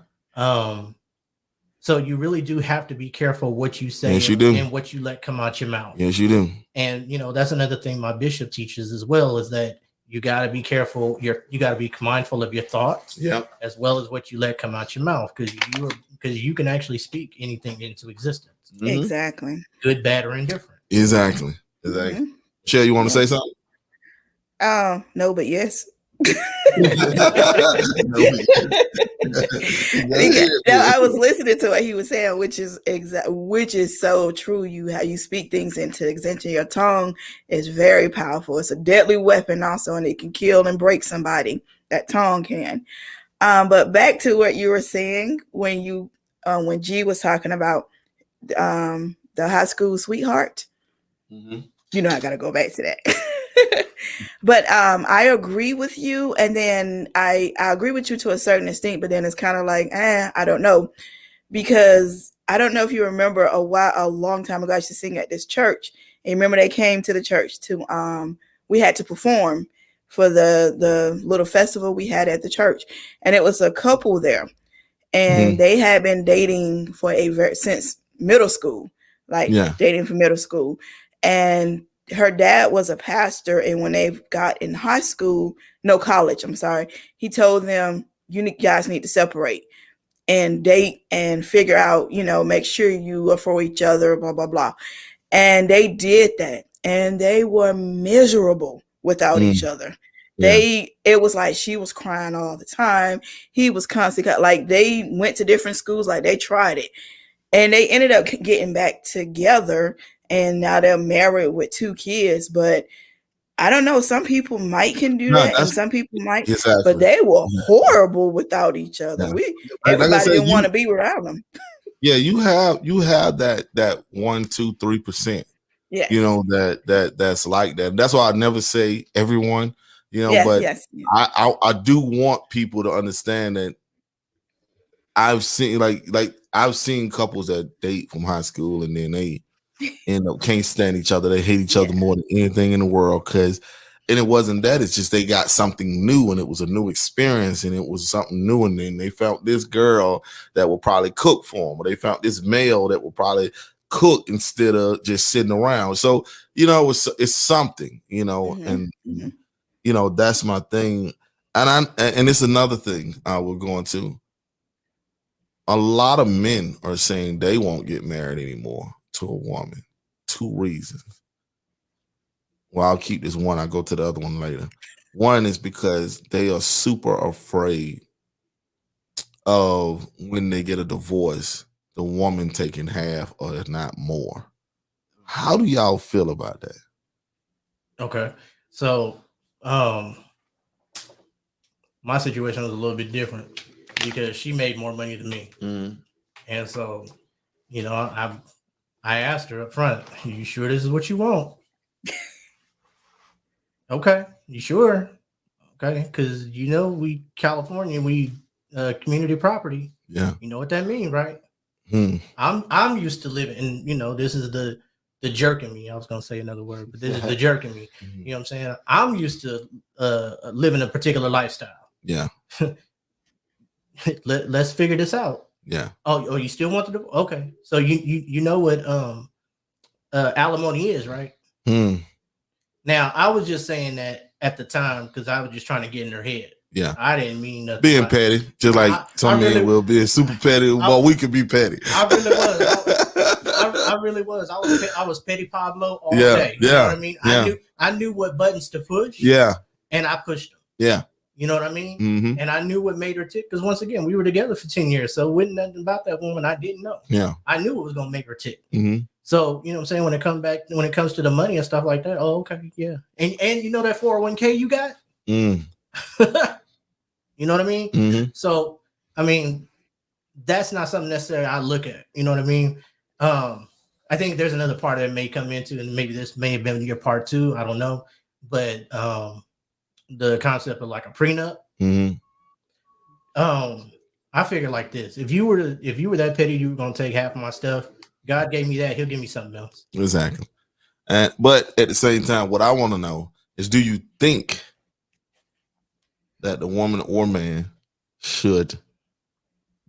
So you really do have to be careful what you say and what you let come out your mouth. Yes, you do. And you know, that's another thing my bishop teaches as well, is that you got to be careful. You got to be mindful of your thoughts, as well as what you let come out your mouth, because you can actually speak anything into existence. Exactly. Good, bad, or indifferent. Exactly. Shell, you want to say something? No, but yes. I was listening to what he was saying, which is so true. How you speak things into existence. Your tongue is very powerful. It's a deadly weapon also, and it can kill and break somebody. That tongue can. But back to what you were saying when G was talking about the high school sweetheart. You know, I got to go back to that. But I agree with you, and then I agree with you to a certain extent, but then it's kind of like, I don't know, because I don't know if you remember a long time ago, I used to sing at this church, and remember they came to the church to we had to perform for the little festival we had at the church, and it was a couple there, and they had been dating for since middle school, dating from middle school, and her dad was a pastor, and when they got in college, he told them, you guys need to separate and date and figure out, make sure you are for each other, blah, blah, blah. And they did that, and they were miserable without each other. It was like she was crying all the time. He was constantly like they went to different schools, like they tried it, and they ended up getting back together, and now they're married with 2 kids. But I don't know. Some people might can do No, that, and some people might. exactly. But they were horrible without each other. Yeah. Everybody didn't want to be around them. Yeah, you have that 1, 2, 3%. Yes. You know that's like that. That's why I never say everyone. You know, Yes, but yes. I do want people to understand that I've seen I've seen couples that date from high school and then they end up can't stand each other. They hate each other more than anything in the world and it wasn't that. It's just they got something new and it was a new experience and it was something new. And then they found this girl that will probably cook for them, or they found this male that will probably cook instead of just sitting around. So, you know, it's something, you know, and you know, that's my thing. And it's another thing we're going to. A lot of men are saying they won't get married anymore to a woman. 2 reasons. Well, I'll keep this one. I'll go to the other one later. One is because they are super afraid of when they get a divorce, the woman taking half or if not more. How do y'all feel about that? Okay. So my situation was a little bit different because she made more money than me. And so, you know, I asked her up front, you sure this is what you want? Okay, you sure? Okay, because you know we California, we community property. Yeah, you know what that means, right? I'm used to living, and you know this is the jerk in me. I was gonna say another word, but this is the jerk in me. You know what I'm saying? I'm used to living a particular lifestyle. Yeah. Let's figure this out. Yeah. Oh, you still want to do? Okay, so you know what alimony is, right? Now, I was just saying that at the time because I was just trying to get in her head. Yeah. I didn't mean nothing. Being petty, just like some men will be super petty. Well, we could be petty. I really was. I really was. I was petty Pablo all day. You know what I mean? I knew what buttons to push. Yeah. And I pushed them. Yeah. You know what I mean? And I knew what made her tick. Because once again, we were together for 10 years. So wasn't nothing about that woman I didn't know. Yeah. I knew it was gonna make her tick. So, you know what I'm saying? When it comes to the money and stuff like that, oh, okay, yeah. And you know that 401k you got? You know what I mean? So, I mean, that's not something necessarily I look at. You know what I mean? I think there's another part that may come into, and maybe this may have been your part too. I don't know. But the concept of like a prenup. I figure like this. If you were that petty, you were gonna take half of my stuff. God gave me that, he'll give me something else. Exactly. But at the same time, what I want to know is, do you think that the woman or man should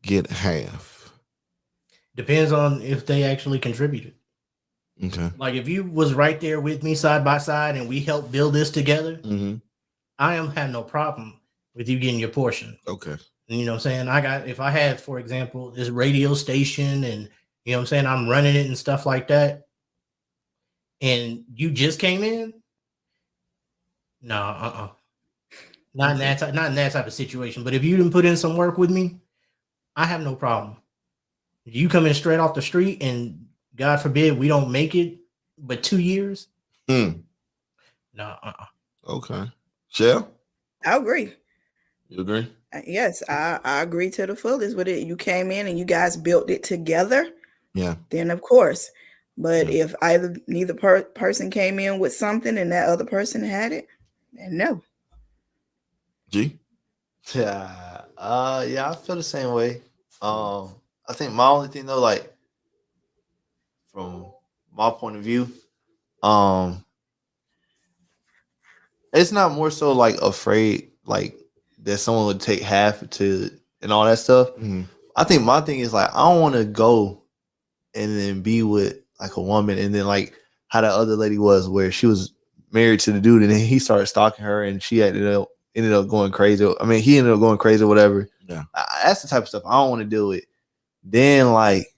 get half? Depends on if they actually contributed. Okay. Like if you was right there with me side by side and we helped build this together, I have no problem with you getting your portion. Okay. You know what I'm saying? If I had, for example, this radio station and you know what I'm saying, I'm running it and stuff like that, and you just came in, not in that type of situation. But if you didn't put in some work with me, I have no problem. You come in straight off the street and God forbid we don't make it but 2 years. Okay. Shell? I agree. You agree? Yes, I agree to the fullest with it. You came in and you guys built it together. Yeah. Then of course. But if neither person came in with something and that other person had it, then no. G? Yeah. I feel the same way. I think my only thing though, like from my point of view, it's not more so like afraid like that someone would take half to and all that stuff. I think my thing is like I don't want to go and then be with like a woman and then like how that other lady was where she was married to the dude and then he started stalking her and she ended up going crazy. I mean, he ended up going crazy or whatever. Yeah. That's the type of stuff I don't want to deal with. Then like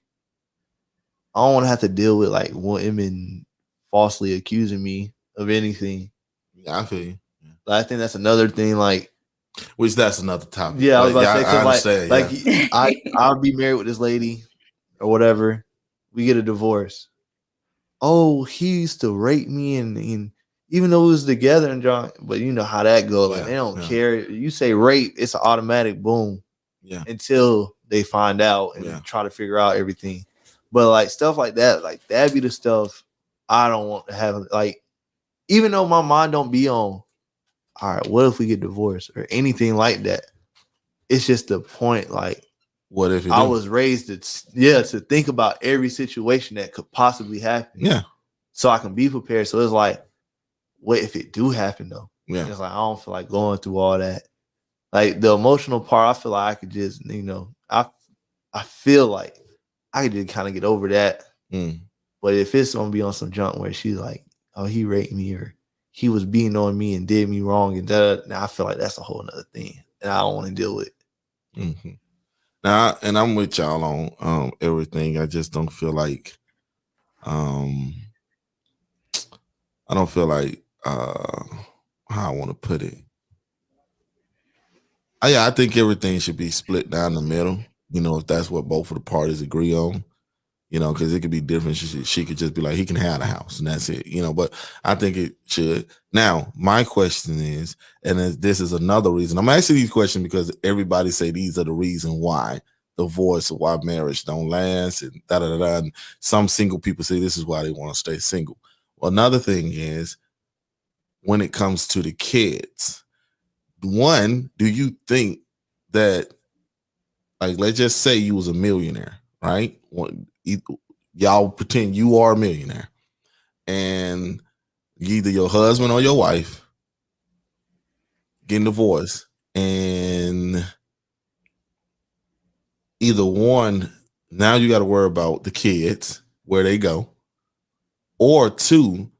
I don't want to have to deal with like women falsely accusing me of anything. Yeah, I feel you. I think that's another thing. Like, which that's another topic. yeah, I was Like, about to say, I because understand. I'll be married with this lady or whatever. We get a divorce. Oh, he used to rape me, and even though we was together and John, but you know how that goes. Like, they don't care. You say rape, it's an automatic boom. Yeah. Until they find out and try to figure out everything. But like stuff like that, like that'd be the stuff I don't want to have. Like, even though my mind don't be on, all right, what if we get divorced or anything like that? It's just the point. Like, what if I was raised to think about every situation that could possibly happen. Yeah. So I can be prepared. So it's like, what if it do happen though? Yeah. It's like, I don't feel like going through all that. Like the emotional part, I feel like I could just, I feel like I could just kind of get over that. But if it's gonna be on some junk where she's like, oh, he raped me or he was beating on me and did me wrong and now I feel like that's a whole nother thing and I don't want to deal with. Mm-hmm. Now, and I'm with y'all on everything. I just don't feel like, I don't feel like how I want to put it. I think everything should be split down the middle. You know, if that's what both of the parties agree on. You know, because it could be different. She could just be like, he can have the house and that's it. You know, but I think it should. Now, my question is, and this is another reason. I'm asking these questions because everybody say these are the reason why divorce or why marriage don't last and da-da-da-da. And some single people say this is why they want to stay single. Well, another thing is when it comes to the kids, one, do you think that, like, let's just say you was a millionaire, right? Y'all pretend you are a millionaire and either your husband or your wife getting divorced and either one, now you got to worry about the kids, where they go, or two,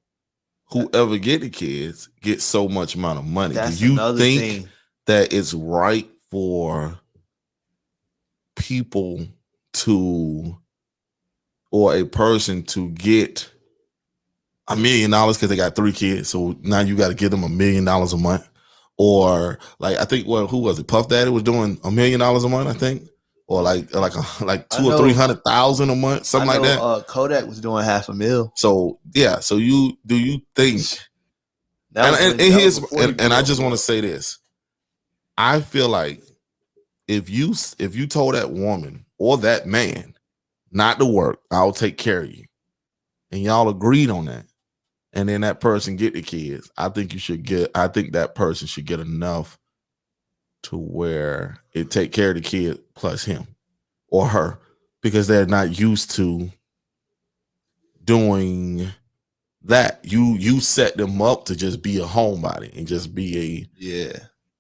whoever get the kids gets so much amount of money. That's do you another think thing. that it's right for people to, or a person to get $1 million because they got 3 kids, so now you got to give them $1 million a month? Or like, I think, well, who was it? Puff Daddy was doing $1 million a month, I think, or like 200,000 or 300,000 a month, something like that. Kodak was doing $500,000. So yeah, so do you think? And I just want to say this. I feel like if you told that woman or that man not to work, I'll take care of you, and y'all agreed on that, and then that person get the kids, I think that person should get enough to where it take care of the kid plus him or her, because they're not used to doing that. You set them up to just be a homebody and just be a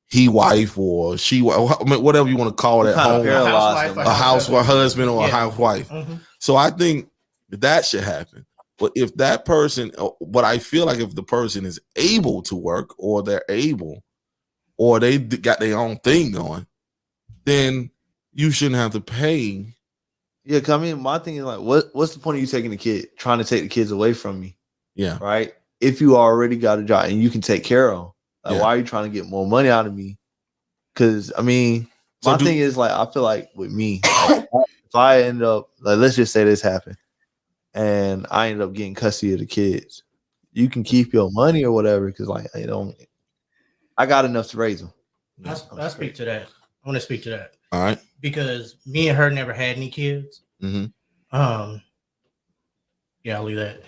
he wife or she, whatever you want to call that, home, a housewife, husband or a housewife. So I think that should happen. But if that person, but I feel like if the person is able to work, or they're able, or they got their own thing going, then you shouldn't have to pay. Yeah, I mean, my thing is like, what's the point of you trying to take the kids away from me? Yeah. Right? If you already got a job and you can take care of them, like, why are you trying to get more money out of me? Because, I mean, my thing is like, I feel like with me, like, if I end up, like, let's just say this happened and I end up getting custody of the kids, you can keep your money or whatever, because like, I got enough to raise them. I'll speak to that. I want to speak to that. All right. Because me and her never had any kids. Mm-hmm. Yeah, I'll leave that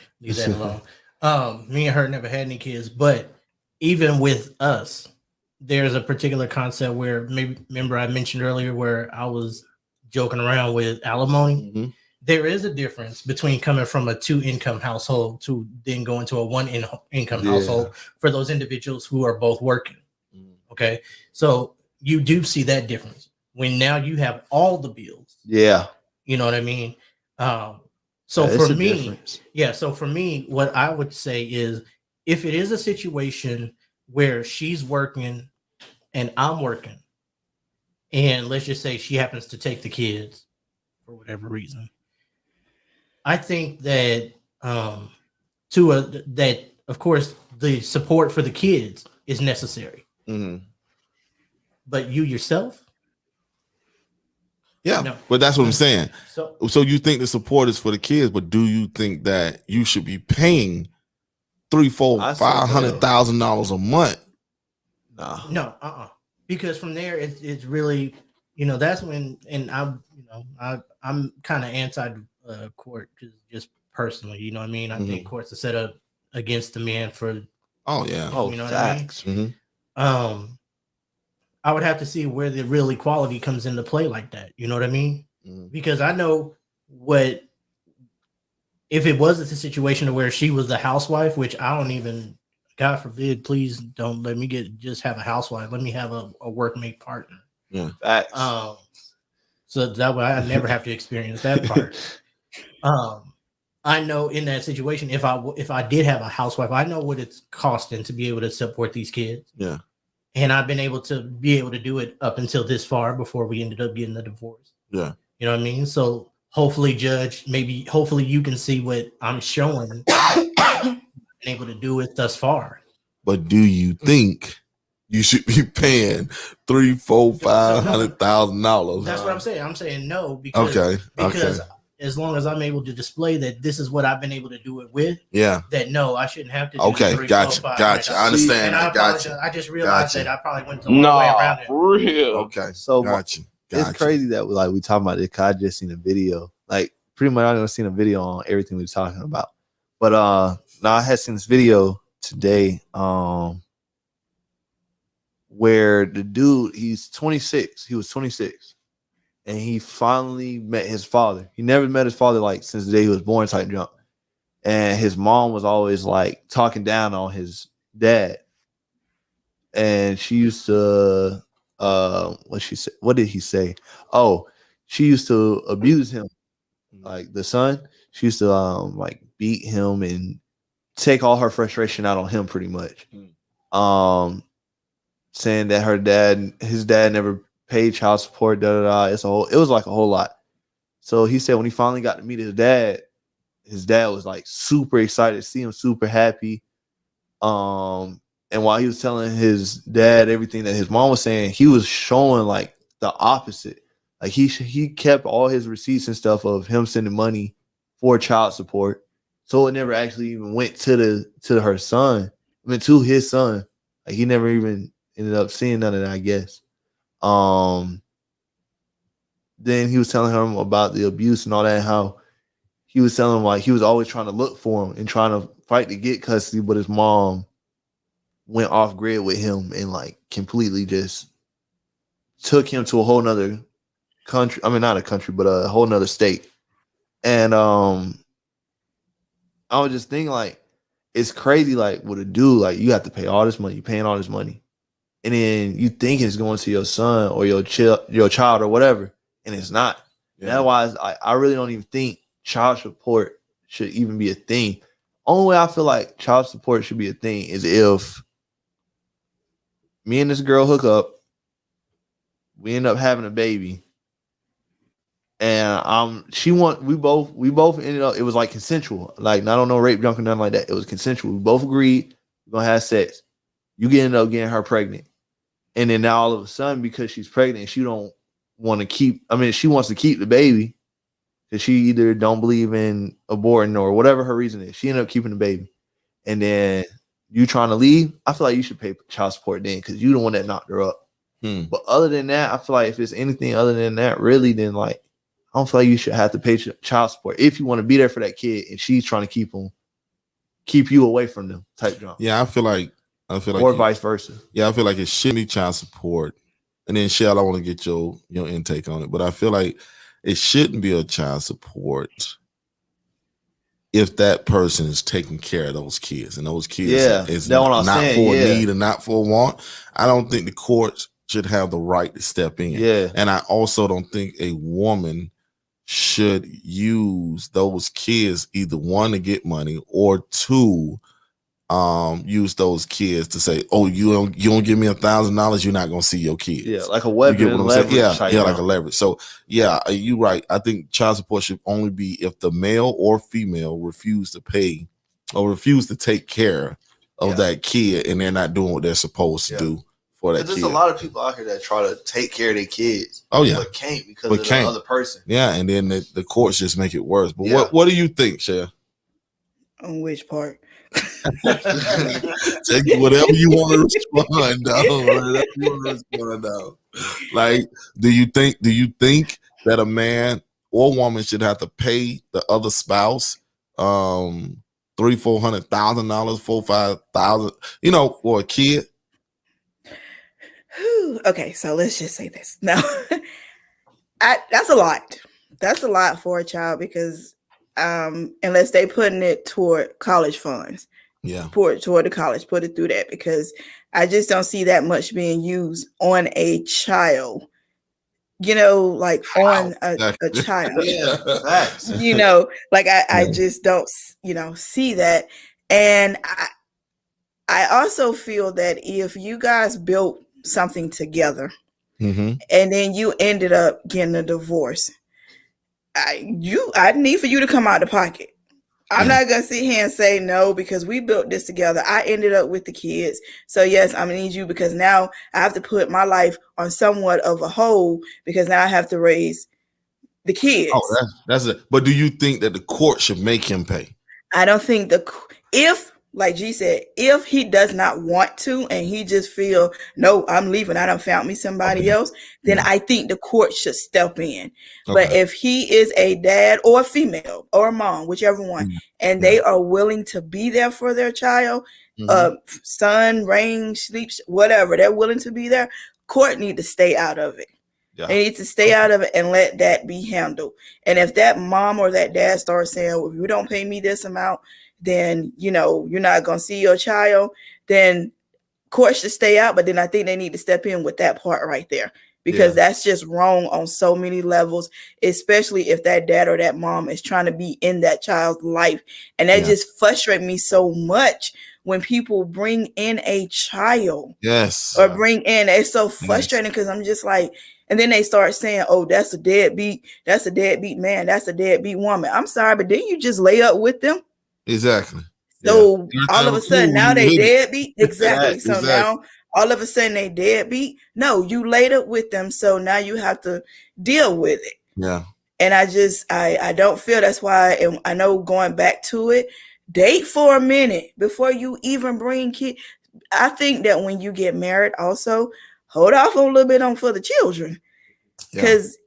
alone. Me and her never had any kids, but even with us, there's a particular concept where, remember I mentioned earlier where I was joking around with alimony. Mm-hmm. There is a difference between coming from a 2-income household to then going to a 1-income household for those individuals who are both working. Okay, so you do see that difference when now you have all the bills. Yeah, you know what I mean. So for me, what I would say is, if it is a situation where she's working and I'm working, and let's just say she happens to take the kids for whatever reason, I think that that of course the support for the kids is necessary. Mm-hmm. But you yourself, yeah, no. But that's what I'm saying. So you think the support is for the kids, but do you think that you should be paying $300,000-$500,000 a month? No, because from there it's really, that's when, and I'm kind of anti court just personally, you know what I mean? I think courts are set up against the man for, you facts. What I mean? I would have to see where the real equality comes into play like that. You know what I mean? Because I know what, if it was a situation where she was the housewife, which I don't even, God forbid, please don't let me just have a housewife. Let me have a workmate partner. Yeah. Facts. So that way I never have to experience that part. I know in that situation, if I did have a housewife, I know what it's costing to be able to support these kids. Yeah. And I've been able to do it up until this far before we ended up getting a divorce. Yeah. You know what I mean? So hopefully, Judge, hopefully you can see what I'm showing, been able to do it thus far. But do you think you should be paying $300,000-$500,000? That's what I'm saying. I'm saying no because as long as I'm able to display that this is what I've been able to do it with, that no, I shouldn't have to do gotcha. I understand. And I apologize. I just realized that I probably went the wrong way around it. For real. Okay. So gotcha. It's crazy that we talking about it. Cause I just seen a video. Like pretty much I never seen a video on everything we were talking about. But now I had seen this video today where the dude, he's 26. He was 26. And he finally met his father. He never met his father like since the day he was born type jump. And his mom was always like talking down on his dad. And she used to what did he say? Oh, she used to abuse him. Like the son, she used to like beat him and take all her frustration out on him pretty much. Saying that his dad never paid child support, it was like a whole lot. So he said when he finally got to meet his dad was like super excited to see him, super happy. And while he was telling his dad everything that his mom was saying, he was showing like the opposite. Like he kept all his receipts and stuff of him sending money for child support. So it never actually even went to her son. I mean, to his son. Like he never even ended up seeing none of that, I guess. Then he was telling him about the abuse and all that, how he was telling him like he was always trying to look for him and trying to fight to get custody, but his mom went off grid with him and like completely just took him to a whole nother country. I mean, not a country, but a whole nother state. And I was just thinking like, it's crazy. Like with a dude, like you have to pay all this money, you're paying all this money. And then you think it's going to your son or your child or whatever. And it's not. Yeah. That's why I really don't even think child support should even be a thing. Only way I feel like child support should be a thing is if me and this girl hook up, we end up having a baby, and we both ended up, it was like consensual, like not on no rape, junk, or nothing like that. It was consensual. We both agreed we're gonna have sex. You end up getting her pregnant, and then now all of a sudden, because she's pregnant, she don't want to keep. I mean, she wants to keep the baby because she either don't believe in aborting or whatever her reason is. She ended up keeping the baby, and then you trying to leave. I feel like you should pay child support then because you the one that knocked her up. But other than that, I feel like if it's anything other than that, really, then like I don't feel like you should have to pay child support if you want to be there for that kid and she's trying to keep you away from them type job. Yeah, I feel like or vice versa. Yeah, I feel like it shouldn't be child support. And then Shell, I want to get your intake on it, but I feel like it shouldn't be a child support if that person is taking care of those kids, and those kids is not for a need and not for a want. I don't think the courts should have the right to step in. Yeah. And I also don't think a woman should use those kids, either one, to get money, or two, use those kids to say, oh, you don't give me $1,000, you're not gonna see your kids. Yeah, like a weapon. You get what I'm saying? Yeah, like a a leverage. So yeah, you're right. I think child support should only be if the male or female refuse to pay or refuse to take care of that kid, and they're not doing what they're supposed to do for that kid. There's a lot of people out here that try to take care of their kids. Oh yeah, but can't because of the other person. Yeah, and then the courts just make it worse. But what do you think, Cher? On which part? Take whatever you want to respond, dog. Like, do you think that a man or woman should have to pay the other spouse $300,000-$400,000, $4,000-$5,000, for a kid? Okay, so let's just say this. No, that's a lot. That's a lot for a child because unless they putting it toward college funds. Yeah. Toward the college, put it through that because I just don't see that much being used on a child. Like on a child. I just don't, see that. And I also feel that if you guys built something together and then you ended up getting a divorce, I need for you to come out of the pocket. I'm not going to sit here and say no because we built this together. I ended up with the kids. So, yes, I'm going to need you because now I have to put my life on somewhat of a hold because now I have to raise the kids. Oh, that's it. But do you think that the court should make him pay? I don't think like G said, if he does not want to and he just feel, no, I'm leaving, I done found me somebody else, then I think the court should step in. But if he is a dad or a female or a mom, whichever one, and they are willing to be there for their child, sun, rain, sleep, whatever, they're willing to be there, court need to stay out of it. They need to stay out of it and let that be handled. And if that mom or that dad starts saying, well, if you don't pay me this amount, then, you're not going to see your child, then court should stay out. But then I think they need to step in with that part right there because that's just wrong on so many levels, especially if that dad or that mom is trying to be in that child's life. And that just frustrates me so much when people bring in a child. Or bring in, it's so frustrating because I'm just like, and then they start saying, oh, that's a deadbeat man, that's a deadbeat woman. I'm sorry, but didn't you just lay up with them? Exactly. So all of a sudden now they deadbeat. Exactly. So now all of a sudden they deadbeat. No, you laid up with them. So now you have to deal with it. Yeah. And I don't feel that's why. And I know going back to it, date for a minute before you even bring kids. I think that when you get married, also hold off a little bit on for the children because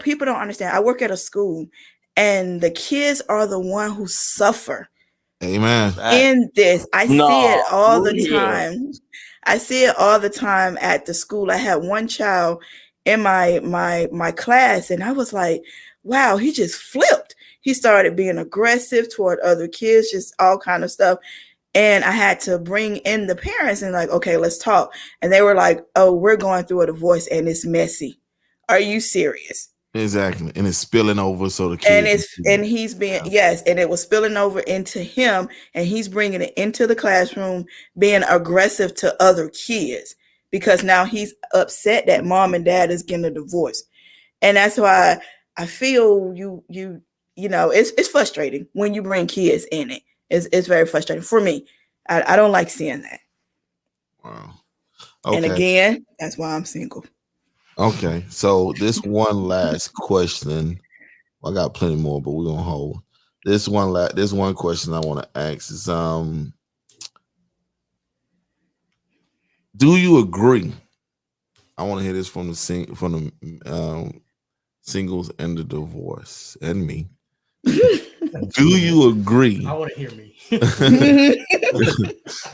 people don't understand. I work at a school and the kids are the one who suffer. Amen. In this, I see it all the time. I see it all the time at the school. I had one child in my class, and I was like, "Wow, he just flipped. He started being aggressive toward other kids, just all kind of stuff." And I had to bring in the parents and like, "Okay, let's talk." And they were like, "Oh, we're going through a divorce, and it's messy. Are you serious?" Exactly, and it's spilling over, so the kids and he's being and it was spilling over into him, and he's bringing it into the classroom, being aggressive to other kids because now he's upset that mom and dad is getting a divorce, and that's why I feel it's frustrating when you bring kids in it. It's very frustrating for me. I don't like seeing that. Wow. Okay. And again, that's why I'm single. Okay, so this one last question. I got plenty more, but we're gonna hold this one question I want to ask is do you agree? I want to hear this from the singles and the divorce and me. Do you agree? I want to hear me.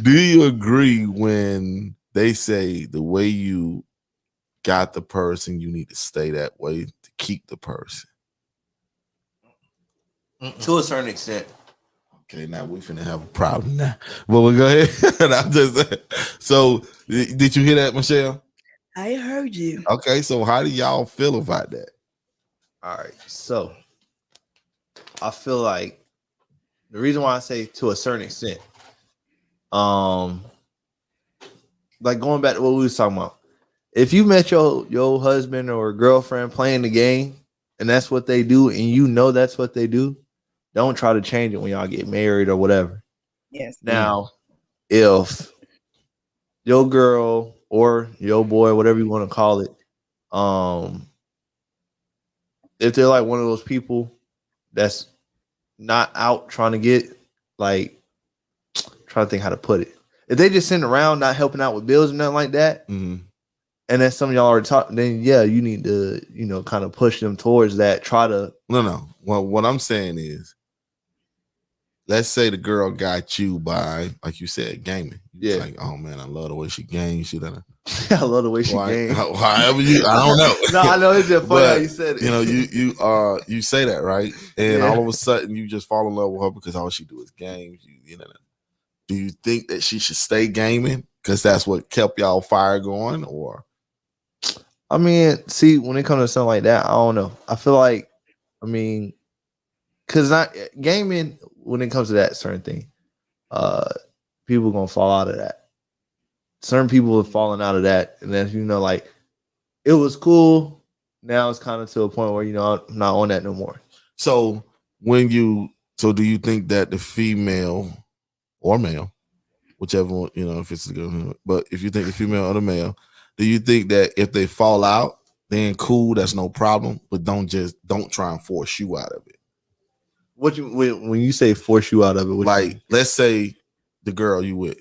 Do you agree when they say the way you got the person, you need to stay that way to keep the person? To a certain extent. Okay, now we finna have a problem now. Well, we'll go ahead. So, did you hear that, Michelle? I heard you. Okay, so how do y'all feel about that? All right, so I feel like the reason why I say to a certain extent, like going back to what we was talking about, if you met your husband or girlfriend playing the game and that's what they do, and you know that's what they do, don't try to change it when y'all get married or whatever. Yes. Now, if your girl or your boy, whatever you want to call it, if they're like one of those people that's not out trying to get, like, trying to think how to put it. If they just sitting around not helping out with bills and nothing like that, and that's something y'all already talked, then yeah, you need to, kind of push them towards that. Try to No. Well, what I'm saying is, let's say the girl got you by, like you said, gaming. Yeah. Like, oh man, I love the way she games. She done. I love the way she games. However I don't know. No, I know it's just funny how you said it. You say that, right? And all of a sudden you just fall in love with her because all she do is games. Do you think that she should stay gaming because that's what kept y'all fire going? Or I mean, see, when it comes to something like that, I don't know. I feel like, because gaming, when it comes to that certain thing, people are gonna fall out of that. Certain people have fallen out of that, and then like, it was cool. Now it's kind of to a point where I'm not on that no more. So do you think that the female or male, whichever one, if it's a girl, but if you think the female or the male, do you think that if they fall out, then cool, that's no problem, but don't try and force you out of it? When you say force you out of it, like, let's say the girl you with,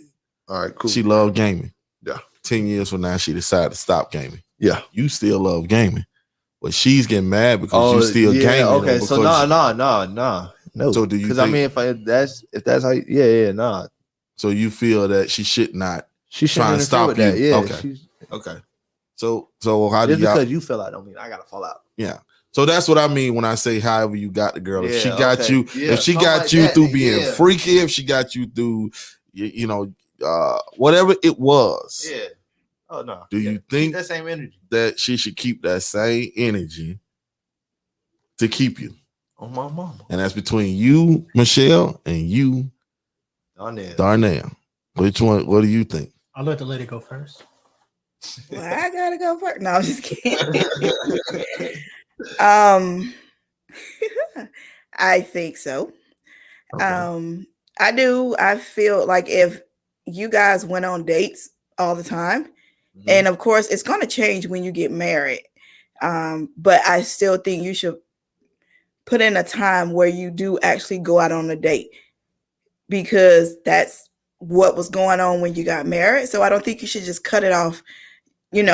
all right, cool, she loved gaming. Yeah. 10 years from now, she decided to stop gaming. Yeah. You still love gaming, but she's getting mad because you still gaming. Okay, so no. So do you? Because if that's how, nah. So you feel that she should not? She shouldn't stop with that. Yeah. Okay. So how do you? Just because you fell out don't mean I gotta fall out. Yeah. So that's what I mean when I say however you got the girl. If she got you, if she got like you that, through being freaky, if she got you through, whatever it was. Yeah. Oh no. Do you think that same energy that she should keep that same energy to keep you? Oh my mama. And that's between you, Michelle, and you, Darnell. Which one? What do you think? I'll let the lady go first. Well, I gotta go first. No, I'm just kidding. I think so. Okay. I do. I feel like if you guys went on dates all the time, and of course it's going to change when you get married, but I still think you should put in a time where you do actually go out on a date, because that's what was going on when you got married. So I don't think you should just cut it off,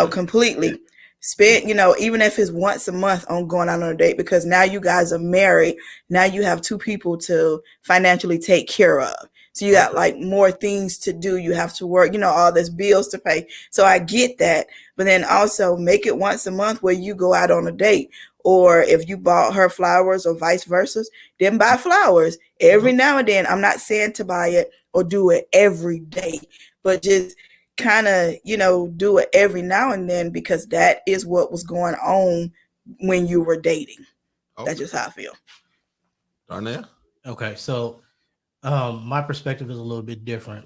completely. Spend, even if it's once a month on going out on a date, because now you guys are married. Now you have two people to financially take care of. So you got like more things to do. You have to work, all this bills to pay. So I get that. But then also make it once a month where you go out on a date. Or if you bought her flowers or vice versa, then buy flowers every now and then. I'm not saying to buy it or do it every day, but just kind of, do it every now and then, because that is what was going on when you were dating. Okay. That's just how I feel. Darnell? Okay, so my perspective is a little bit different.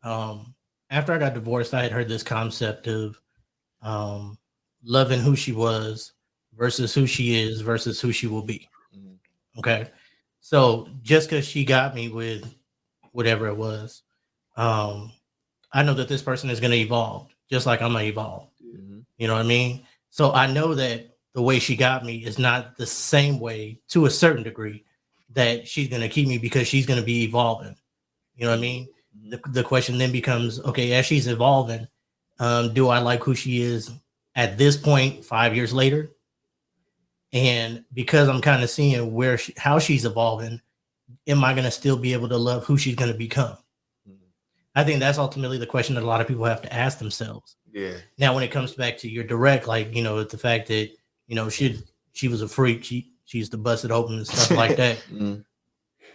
After I got divorced, I had heard this concept of loving who she was versus who she is versus who she will be. Okay, so just because she got me with whatever it was, I know that this person is going to evolve, just like I'm going to evolve. You know what I mean? So I know that the way she got me is not the same way, to a certain degree, that she's going to keep me, because she's going to be evolving. You know what I mean? The question then becomes, okay, as she's evolving, do I like who she is at this point 5 years later? And because I'm kind of seeing how she's evolving, am I going to still be able to love who she's going to become? I think that's ultimately the question that a lot of people have to ask themselves. Yeah. Now, when it comes back to your direct, like, the fact that, she was a freak. She used to bust it open and stuff like that.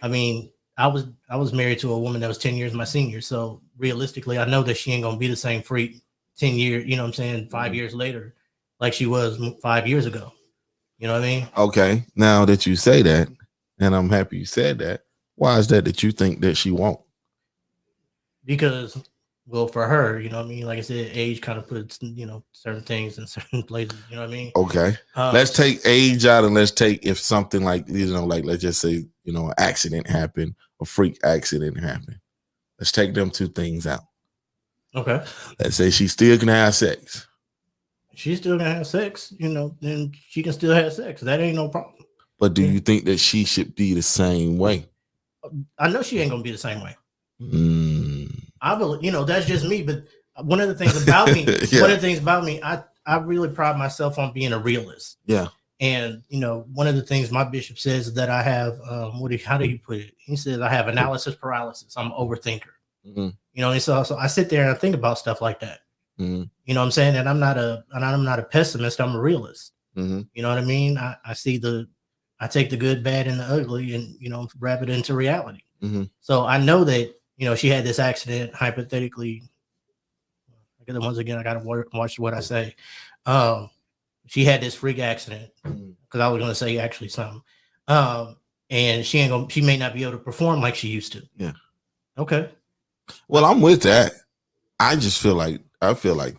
I mean, I was married to a woman that was 10 years my senior. So realistically, I know that she ain't going to be the same freak 10 years, 5 years later, like she was 5 years ago. You know what I mean? Okay. Now that you say that, and I'm happy you said that, why is that you think that she won't? Because, well, for her, like I said, age kind of puts, certain things in certain places, you know what I mean? Okay. Let's take age out, and let's take if something like, like let's just say, an accident happened, a freak accident happened. Let's take them two things out. Okay. Let's say she still can have sex. She's still gonna have sex, then she can still have sex. That ain't no problem. But do you think that she should be the same way? I know she ain't gonna be the same way. Mm. I believe, that's just me. But one of the things about me, I really pride myself on being a realist. Yeah. And one of the things my bishop says is that I have how do you put it? He says I have analysis paralysis. I'm an overthinker. Mm-hmm. And so I sit there and I think about stuff like that. Mm-hmm. You know what I'm saying? And I'm not a pessimist. I'm a realist. Mm-hmm. You know what I mean? I take the good, bad, and the ugly, and wrap it into reality. Mm-hmm. So I know that she had this accident. Hypothetically, once again, I gotta watch what I say. She had this freak accident because I was gonna say actually something. And she may not be able to perform like she used to. Yeah. Okay. Well, I'm with that. I just feel like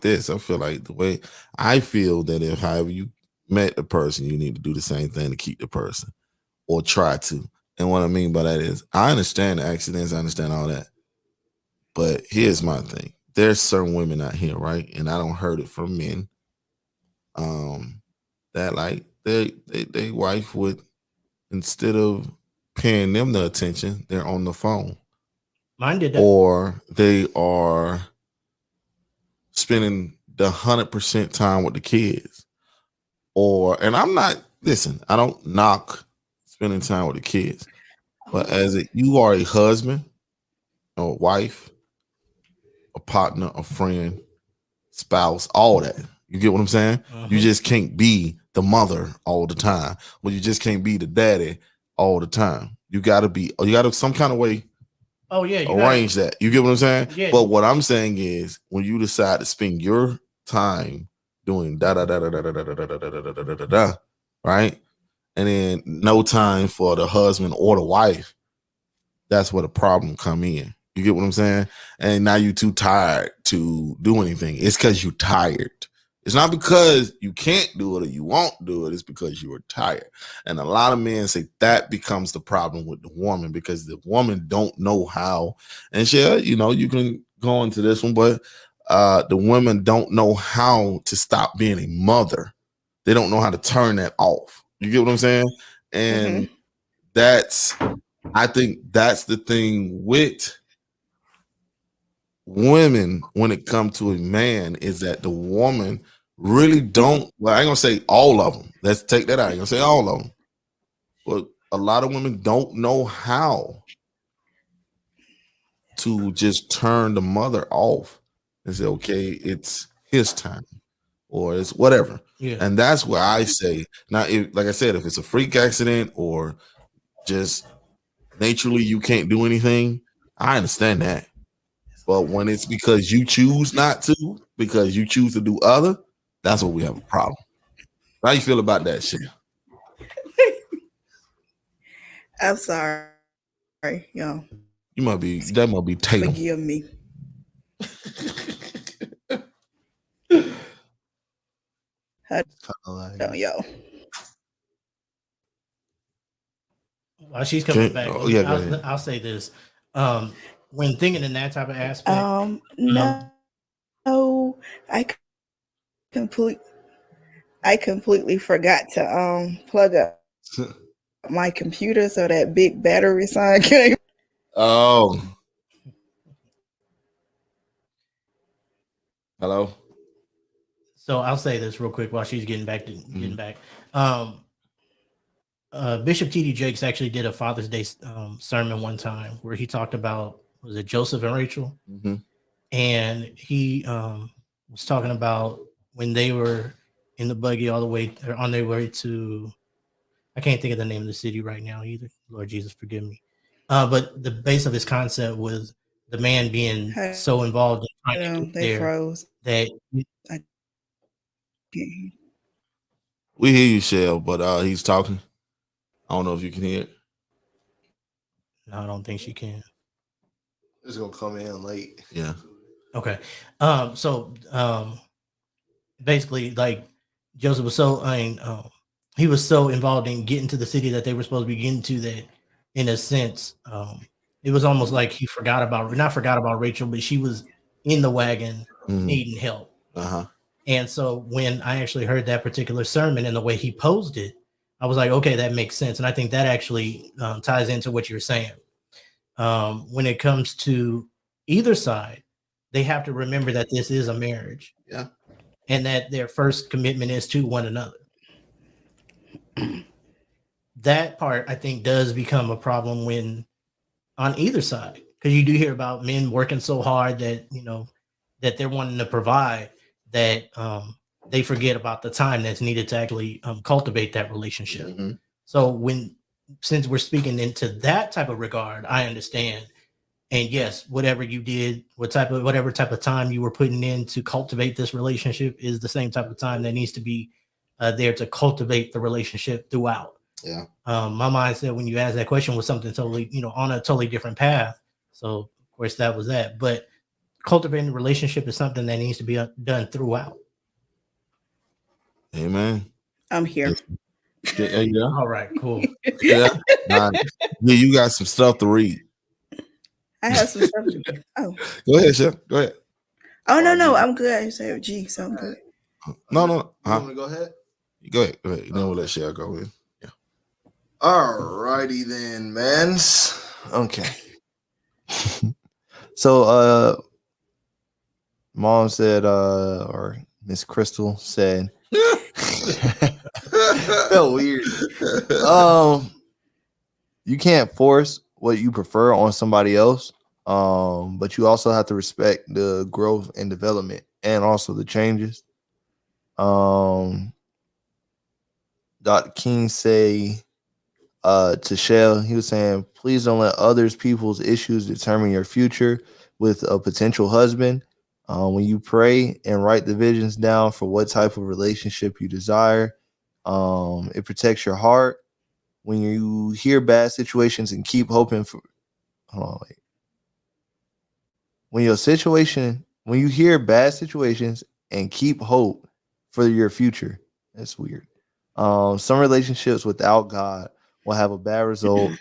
this. I feel like the way I feel that if however you met the person, you need to do the same thing to keep the person or try to. And what I mean by that is I understand the accidents, I understand all that. But here's my thing. There's certain women out here, right? And I don't heard it from men. That like they wife would, instead of paying them the attention, they're on the phone. Mine did that. Or they are spending the 100% time with the kids. And I'm not, listen, I don't knock spending time with the kids, but you are a husband, a wife, a partner, a friend, spouse, all that. You get what I'm saying? Uh-huh. You just can't be the mother all the time. Well, you just can't be the daddy all the time. You gotta some kind of way. Oh yeah, arrange that. You get what I'm saying? Yeah. But what I'm saying is, when you decide to spend your time doing da da da da da da da da da da da da da da, right, and then no time for the husband or the wife, that's where the problem come in. You get what I'm saying? And now you're too tired to do anything. It's because you're tired. It's not because you can't do it or you won't do it. It's because you are tired. And a lot of men say that becomes the problem with the woman, because the woman don't know how. And you can go into this one, but the women don't know how to stop being a mother. They don't know how to turn that off. You get what I'm saying? And I think that's the thing with women when it comes to a man, is that the woman really don't, well, I ain't gonna say all of them. Let's take that out. I ain't gonna say all of them. But a lot of women don't know how to just turn the mother off and say, okay, it's his time or it's whatever. Yeah. And that's where I say, now, like I said, if it's a freak accident or just naturally you can't do anything, I understand that. But when it's because you choose not to, because you choose to do other, that's what we have a problem. How you feel about that shit? I'm sorry, y'all. That might be Tatum. Forgive me. Yo. While she's coming back, I'll say this. When thinking in that type of aspect, no, I completely forgot to plug up my computer, so that big battery sign came. Oh. Hello. So I'll say this real quick while she's getting back. Bishop T.D. Jakes actually did a Father's Day sermon one time where he talked about, was it Joseph and Rachel? Mm-hmm. And he was talking about when they were in the buggy on their way to, I can't think of the name of the city right now either. Lord Jesus, forgive me. But the base of his concept was the man being so involved in trying to get froze. That we hear you, Shell, but he's talking. I don't know if you can hear it. No, I don't think she can. It's gonna come in late. Yeah. Okay. So basically, like, Joseph was he was so involved in getting to the city that they were supposed to be getting to, that in a sense, it was almost like he not forgot about Rachel, but she was in the wagon needing help. And so when I actually heard that particular sermon and the way he posed it, I was like, okay, that makes sense. And I think that actually ties into what you're saying. When it comes to either side, they have to remember that this is a marriage. Yeah. And that their first commitment is to one another. That part, I think, does become a problem when on either side, because you do hear about men working so hard that, you know, that they're wanting to provide that they forget about the time that's needed to actually cultivate that relationship. So since we're speaking into that type of regard, I understand. And yes, whatever you did, whatever type of time you were putting in to cultivate this relationship is the same type of time that needs to be there to cultivate the relationship throughout. Yeah. My mindset when you asked that question was something totally, you know, on a totally different path. So of course that was that. But cultivating a relationship is something that needs to be done throughout. Amen. I'm here. Yeah. All right, cool. Yeah. Yeah, you got some stuff to read. I have some stuff to do. Oh. Go ahead, Chef. Go ahead. Oh, no, I'm good. I say G, so I'm good. No. You want to go ahead? Go ahead. Then we'll let Chef go in. Yeah. All righty then, man. Okay. So Mom said, or Miss Crystal said, felt weird. You can't force what you prefer on somebody else, but you also have to respect the growth and development and also the changes. Dr. King say to Shell, he was saying, please don't let others people's issues determine your future with a potential husband. When you pray and write the visions down for what type of relationship you desire, it protects your heart. When you hear bad situations and keep hoping for, when you hear bad situations and keep hope for your future, that's weird. Some relationships without God will have a bad result.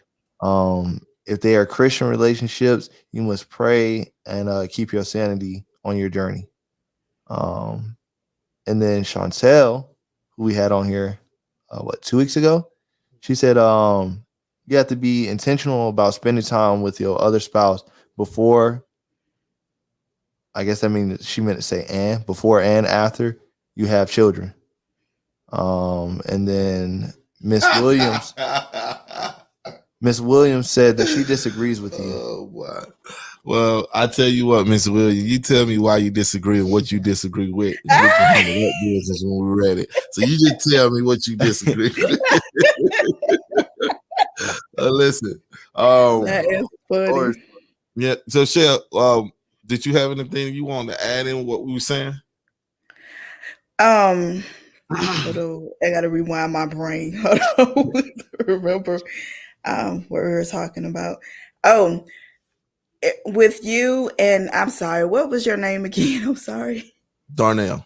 If they are Christian relationships, you must pray and keep your sanity on your journey. And then Chantel, who we had on here, 2 weeks ago, she said, you have to be intentional about spending time with your other spouse before. I guess that means she meant to say before and after you have children. And then Miss Williams said that she disagrees with you. Oh, wow. Well, I tell you what, Miss Williams, you tell me why you disagree and what you disagree with. We can handle that business when we're ready. So you just tell me what you disagree with. Listen. That is funny. Yeah. So, Shell, did you have anything you want to add in what we were saying? I gotta rewind my brain. Hold on. Remember what we were talking about. With you, and I'm sorry, what was your name again? I'm sorry. Donnell.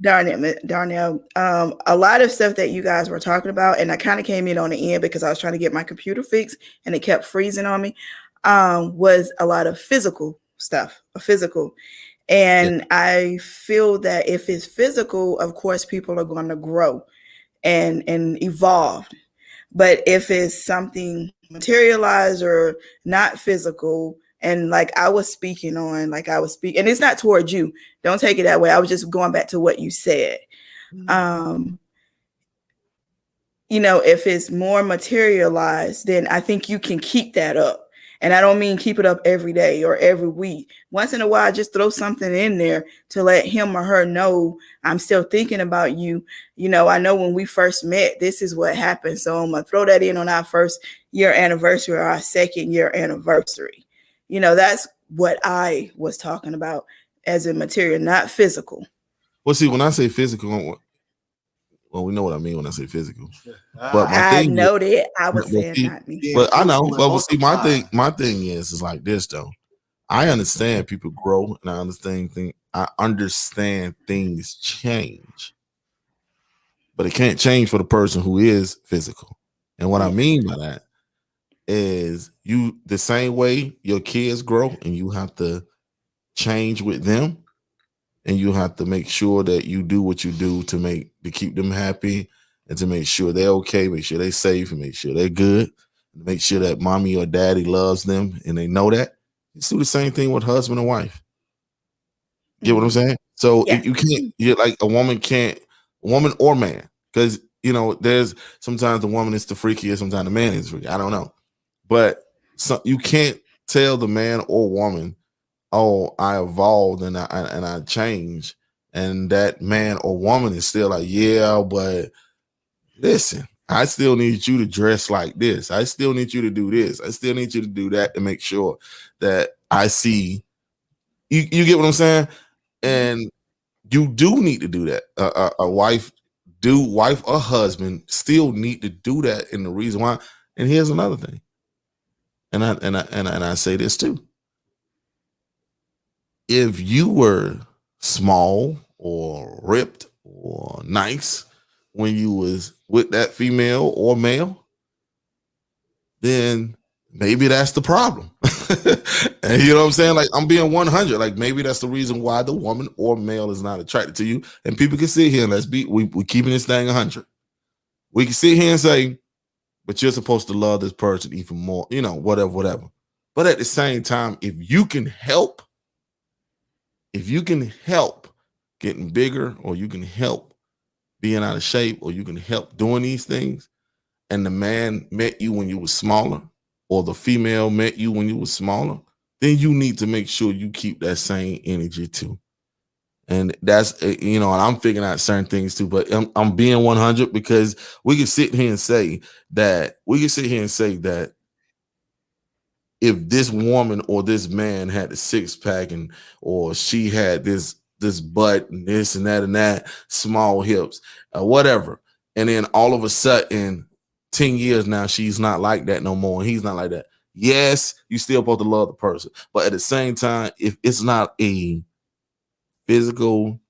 Donnell. A lot of stuff that you guys were talking about, and I kind of came in on the end because I was trying to get my computer fixed and it kept freezing on me, was a lot of physical stuff, And yeah. I feel that if it's physical, of course, people are going to grow and evolve. But if it's something materialized or not physical, and like I was speaking, and it's not towards you. Don't take it that way. I was just going back to what you said. Mm-hmm. If it's more materialized, then I think you can keep that up. And I don't mean keep it up every day or every week. Once in a while, just throw something in there to let him or her know I'm still thinking about you. I know when we first met, this is what happened. So I'm going to throw that in on our first year anniversary or our second year anniversary. That's what I was talking about as a material, not physical. Well, see, when I say physical, well, we know what I mean when I say physical. But I know that I was saying not me. But I know. But see, my thing is like this though. I understand people grow, and I understand things change, but it can't change for the person who is physical. And what I mean by that, is you the same way your kids grow, and you have to change with them, and you have to make sure that you do what you do to keep them happy and to make sure they're okay, make sure they're safe, and make sure they're good, and make sure that mommy or daddy loves them and they know that. You do the same thing with husband and wife. Get what I'm saying? So Yeah. you can't, you're like a woman or man, because there's sometimes the woman is the freakier, sometimes the man is freaky. I don't know, but you can't tell the man or woman, oh, I evolved and I changed, and that man or woman is still like, yeah, but listen, I still need you to dress like this. I still need you to do this. I still need you to do that to make sure that I see you. You get what I'm saying? And you do need to do that. A wife or husband still need to do that, and the reason why. And here's another thing. And I say this too. If you were small or ripped or nice when you was with that female or male, then maybe that's the problem. And you know what I'm saying? Like, I'm being 100. Like, maybe that's the reason why the woman or male is not attracted to you. And people can sit here and we're keeping this thing 100. We can sit here and say, but you're supposed to love this person even more, whatever. But at the same time, if you can help getting bigger, or you can help being out of shape, or you can help doing these things, and the man met you when you were smaller, or the female met you when you were smaller, then you need to make sure you keep that same energy too. And that's, and I'm figuring out certain things too, but I'm being 100, because we can sit here and say that if this woman or this man had the six pack, or she had this butt and this and that, small hips, whatever, and then all of a sudden 10 years now she's not like that no more, and he's not like that. Yes, you still supposed to love the person, but at the same time, if it's not a physical,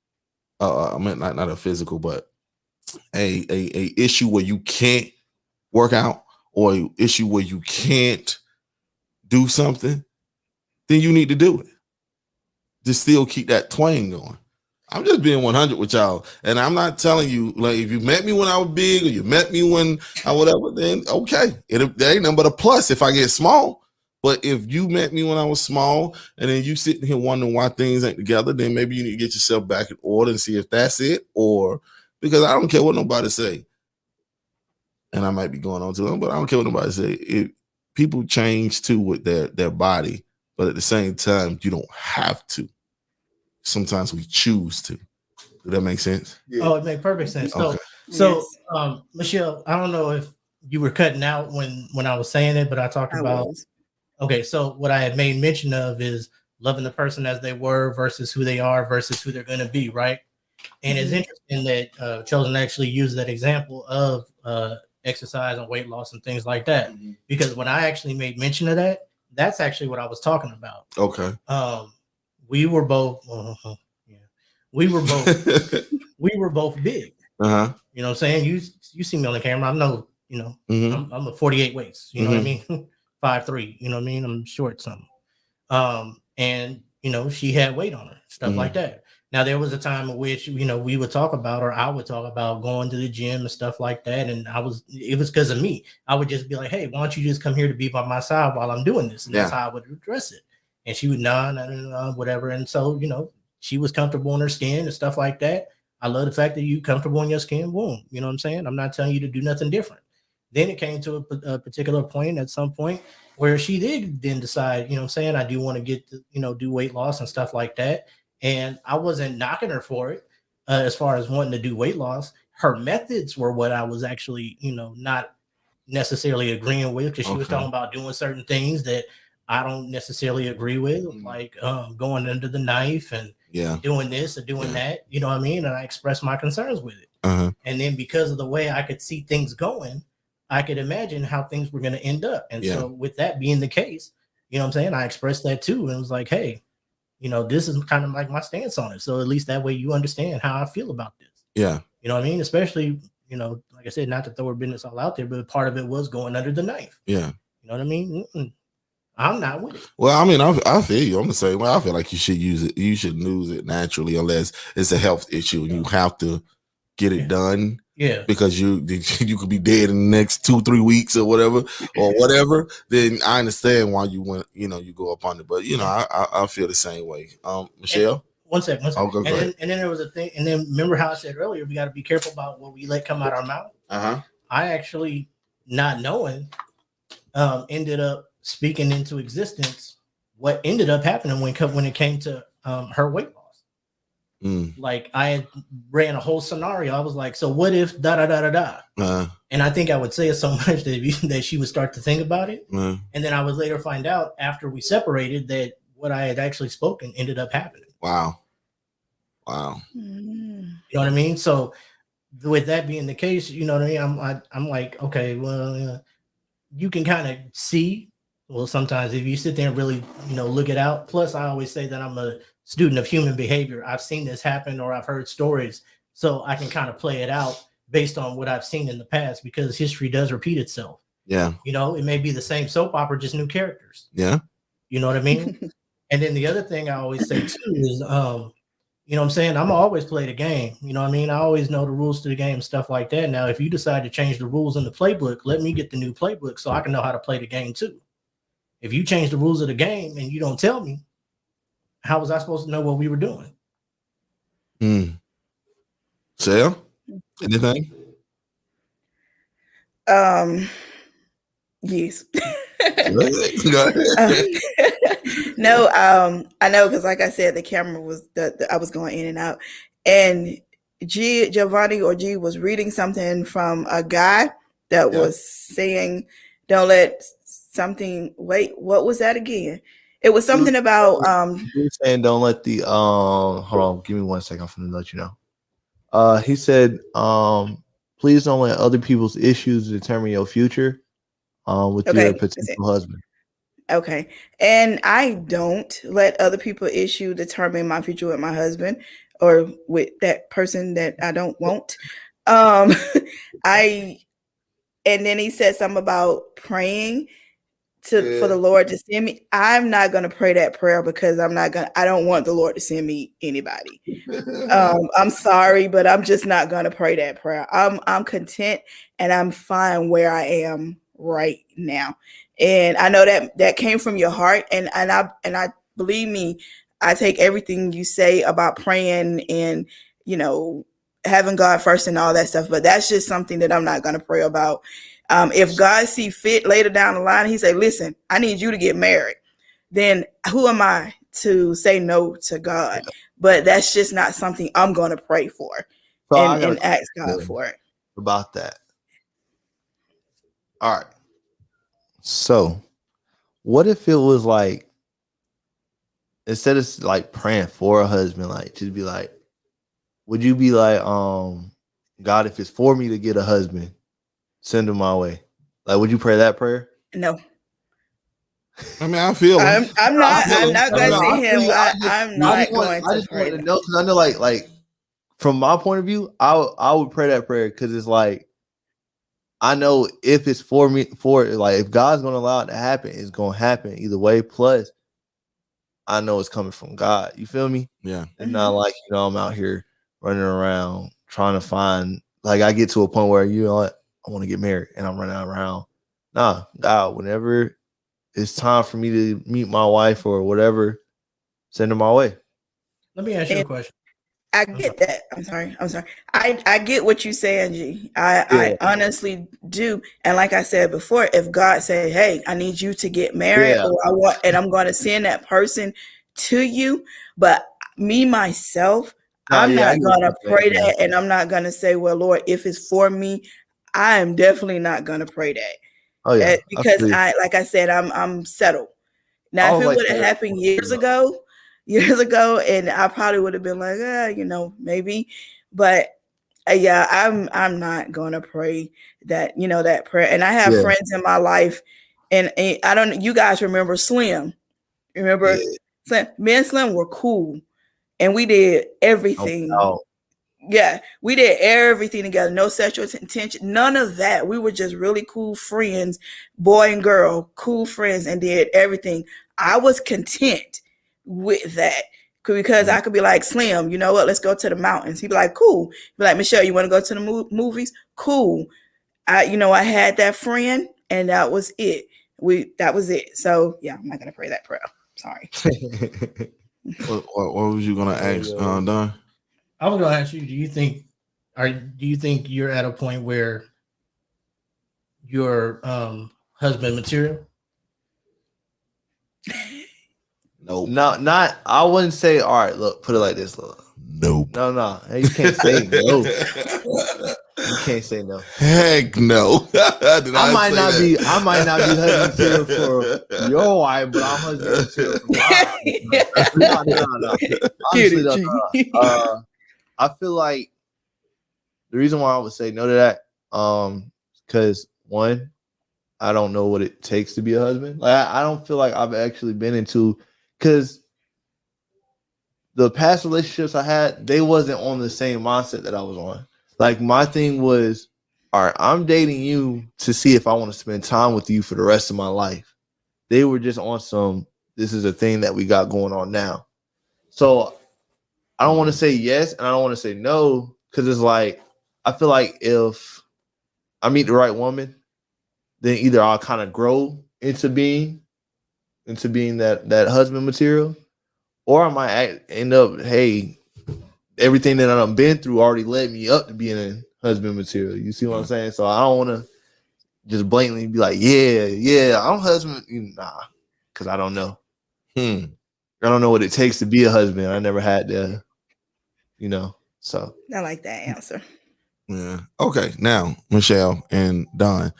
I meant not a physical, but a issue where you can't work out, or an issue where you can't do something, then you need to do it. Just still keep that twang going. I'm just being 100 with y'all. And I'm not telling you, like, if you met me when I was big, or you met me when I whatever, then okay. There ain't nothing but a plus if I get small. But if you met me when I was small, and then you sitting here wondering why things ain't together, then maybe you need to get yourself back in order and see if that's it. Or, because I don't care what nobody say. And I might be going on to them, but I don't care what nobody say. People change too with their body, but at the same time, you don't have to. Sometimes we choose to. Does that make sense? Yeah. Oh, it makes perfect sense. Okay. So, Michelle, I don't know if you were cutting out when I was saying it, but I talked about. Okay, so what I had made mention of is loving the person as they were versus who they are versus who they're going to be, right? And it's interesting that Chosen actually used that example of exercise and weight loss and things like that, because when I actually made mention of that, that's actually what I was talking about. Okay. We were both we were both big. Uh-huh. You know what I'm saying? You see me on the camera. I know, I'm a 48 weights, you know what I mean? 5'3", you know what I mean? I'm short something. And she had weight on her, stuff like that. Now, there was a time in which, we would talk about, or I would talk about going to the gym and stuff like that. And it was because of me. I would just be like, hey, why don't you just come here to be by my side while I'm doing this? And that's how I would address it. And she would whatever. And so, she was comfortable in her skin and stuff like that. I love the fact that you comfortable in your skin. Boom. You know what I'm saying? I'm not telling you to do nothing different. Then it came to a particular point at some point where she did then decide, I do want to get to, do weight loss and stuff like that. And I wasn't knocking her for it as far as wanting to do weight loss. Her methods were what I was actually, not necessarily agreeing with, because she was talking about doing certain things that I don't necessarily agree with, like going under the knife and doing this or doing that, you know what I mean? And I expressed my concerns with it. And then because of the way I could see things going, I could imagine how things were going to end up. And so with that being the case, you know what I'm saying? I expressed that too. And it was like, hey, this is kind of like my stance on it. So at least that way you understand how I feel about this. Yeah. You know what I mean? Especially, like I said, not to throw her business all out there, but part of it was going under the knife. Yeah. You know what I mean? I'm not with it. Well, I mean, I feel you. I'm the same way. I feel like you should use it. You should lose it naturally, unless it's a health issue and you have to get it done. Yeah, because you could be dead in the next 2-3 weeks or whatever, then I understand why you went, you go up on it. But I feel the same way. Michelle? And one second. Oh, go ahead. And then there was a thing, and then remember how I said earlier, we got to be careful about what we let come out our mouth. I actually, not knowing, ended up speaking into existence what ended up happening when it came to her weight loss. Like I had ran a whole scenario. I was like, so what if da da da da da? And I think I would say it so much that she would start to think about it. And then I would later find out after we separated that what I had actually spoken ended up happening. Wow. You know what I mean? So with that being the case, you know what I mean? I'm like, okay, well, you can kind of see. Well, sometimes if you sit there and really, look it out. Plus, I always say that I'm a student of human behavior. I've seen this happen or I've heard stories, so I can kind of play it out based on what I've seen in the past, because history does repeat itself. Yeah. It may be the same soap opera, just new characters. Yeah. You know what I mean? And then the other thing I always say too is, you know what I'm saying? I'm always play the game. You know what I mean? I always know the rules to the game, stuff like that. Now, if you decide to change the rules in the playbook, let me get the new playbook so I can know how to play the game too. If you change the rules of the game and you don't tell me, how was I supposed to know what we were doing? Sarah, anything? Yes. Go ahead. No, I know, because like I said, the camera was I was going in and out, and Giovanni or G was reading something from a guy that was saying, "Don't let something." Wait, what was that again? It was something about You're saying don't let the hold on, give me 1 second. I'm gonna let you know. He said, please don't let other people's issues determine your future with your potential husband. Okay. And I don't let other people issue determine my future with my husband or with that person that I don't want. And then he said something about praying for the Lord to send me. I'm not going to pray that prayer because I don't want the Lord to send me anybody. I'm sorry, but I'm just not going to pray that prayer. I'm content and I'm fine where I am right now. And I know that came from your heart, and I believe me, I take everything you say about praying and having God first and all that stuff, but that's just something that I'm not going to pray about. If God see fit later down the line, he say, listen, I need you to get married, then who am I to say no to God? But that's just not something I'm going to pray for and ask God for it. About that. All right. So what if it was like, instead of like praying for a husband, like just be like, would you be like, God, if it's for me to get a husband, send him my way? Like, would you pray that prayer? No. I mean, I feel I'm not going to say him. I'm not going to pray. I just want to know, because I know, like from my point of view, I would pray that prayer, because it's like, I know if it's for me, if God's going to allow it to happen, it's going to happen either way. Plus, I know it's coming from God. You feel me? Yeah. It's not like, I'm out here running around trying to find, like, I get to a point where, I want to get married and I'm running around. Nah, God, whenever it's time for me to meet my wife or whatever, send her my way. Let me ask you a question. I get that. I'm sorry. I get what you're saying, G. I honestly do. And like I said before, if God said, hey, I need you to get married, or I'm going to send that person to you, but me, myself, I'm not going to pray that. And I'm not going to say, well, Lord, if it's for me, I am definitely not going to pray that. Oh yeah. Because like I said, I'm settled. Now, if it would have happened years ago, and I probably would have been like, maybe, but I'm not gonna pray that, that prayer. And I have friends in my life, and I don't. You guys remember Slim? Slim? Me and Slim were cool, and we did everything. Yeah, we did everything together. No sexual intention, none of that. We were just really cool friends, boy and girl, cool friends, and did everything. I was content with that because I could be like, Slim, you know what? Let's go to the mountains. He'd be like, cool. Be like, Michelle, you want to go to the movies? Cool. I had that friend, and that was it. That was it. So yeah, I'm not gonna pray that prayer. Sorry. What was you gonna ask, Don? I was gonna ask you, do you think you're at a point where you're husband material? Nope. No, not. I wouldn't say. All right, look, put it like this. Look. Nope. No. You can't say no. You can't say no. Heck no. I might not be husband material for your wife, but I'm husband material for mine. No. Honestly, though, I feel like the reason why I would say no to that, because one, I don't know what it takes to be a husband. Like I don't feel like I've actually been into, because the past relationships I had, they wasn't on the same mindset that I was on. Like my thing was, all right, I'm dating you to see if I want to spend time with you for the rest of my life. They were just on some, this is a thing that we got going on now. So I don't want to say yes and I don't want to say no, because it's like, I feel like if I meet the right woman, then either I'll kind of grow into being that husband material, or I might end up, hey, everything that I've been through already led me up to being a husband material. You see what I'm saying? So I don't want to just blatantly be like, yeah, I'm husband. Nah, because I don't know. I don't know what it takes to be a husband. I never had to, so. I like that answer. Yeah. Okay. Now, Michelle and Don,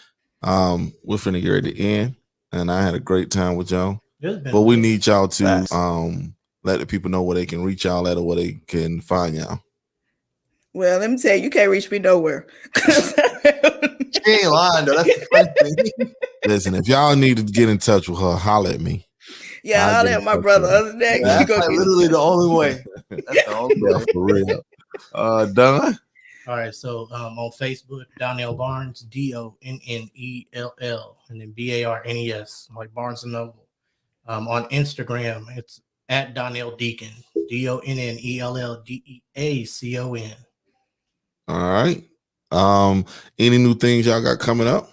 we're finna get ready to end, and I had a great time with y'all. But we need y'all to let the people know where they can reach y'all at or where they can find y'all. Well, let me tell you can't reach me nowhere. She ain't lying though. That's the funny thing. Listen, if y'all need to get in touch with her, holler at me. Yeah, I'll let my brother. Other than that, that's like literally the only way. That's the only way. For real. Don? All right, so on Facebook, Donnell Barnes, Donnell, and then Barnes, like Barnes and Noble. On Instagram, it's at Donnell Deacon, DonnellDeacon. All right. Any new things y'all got coming up?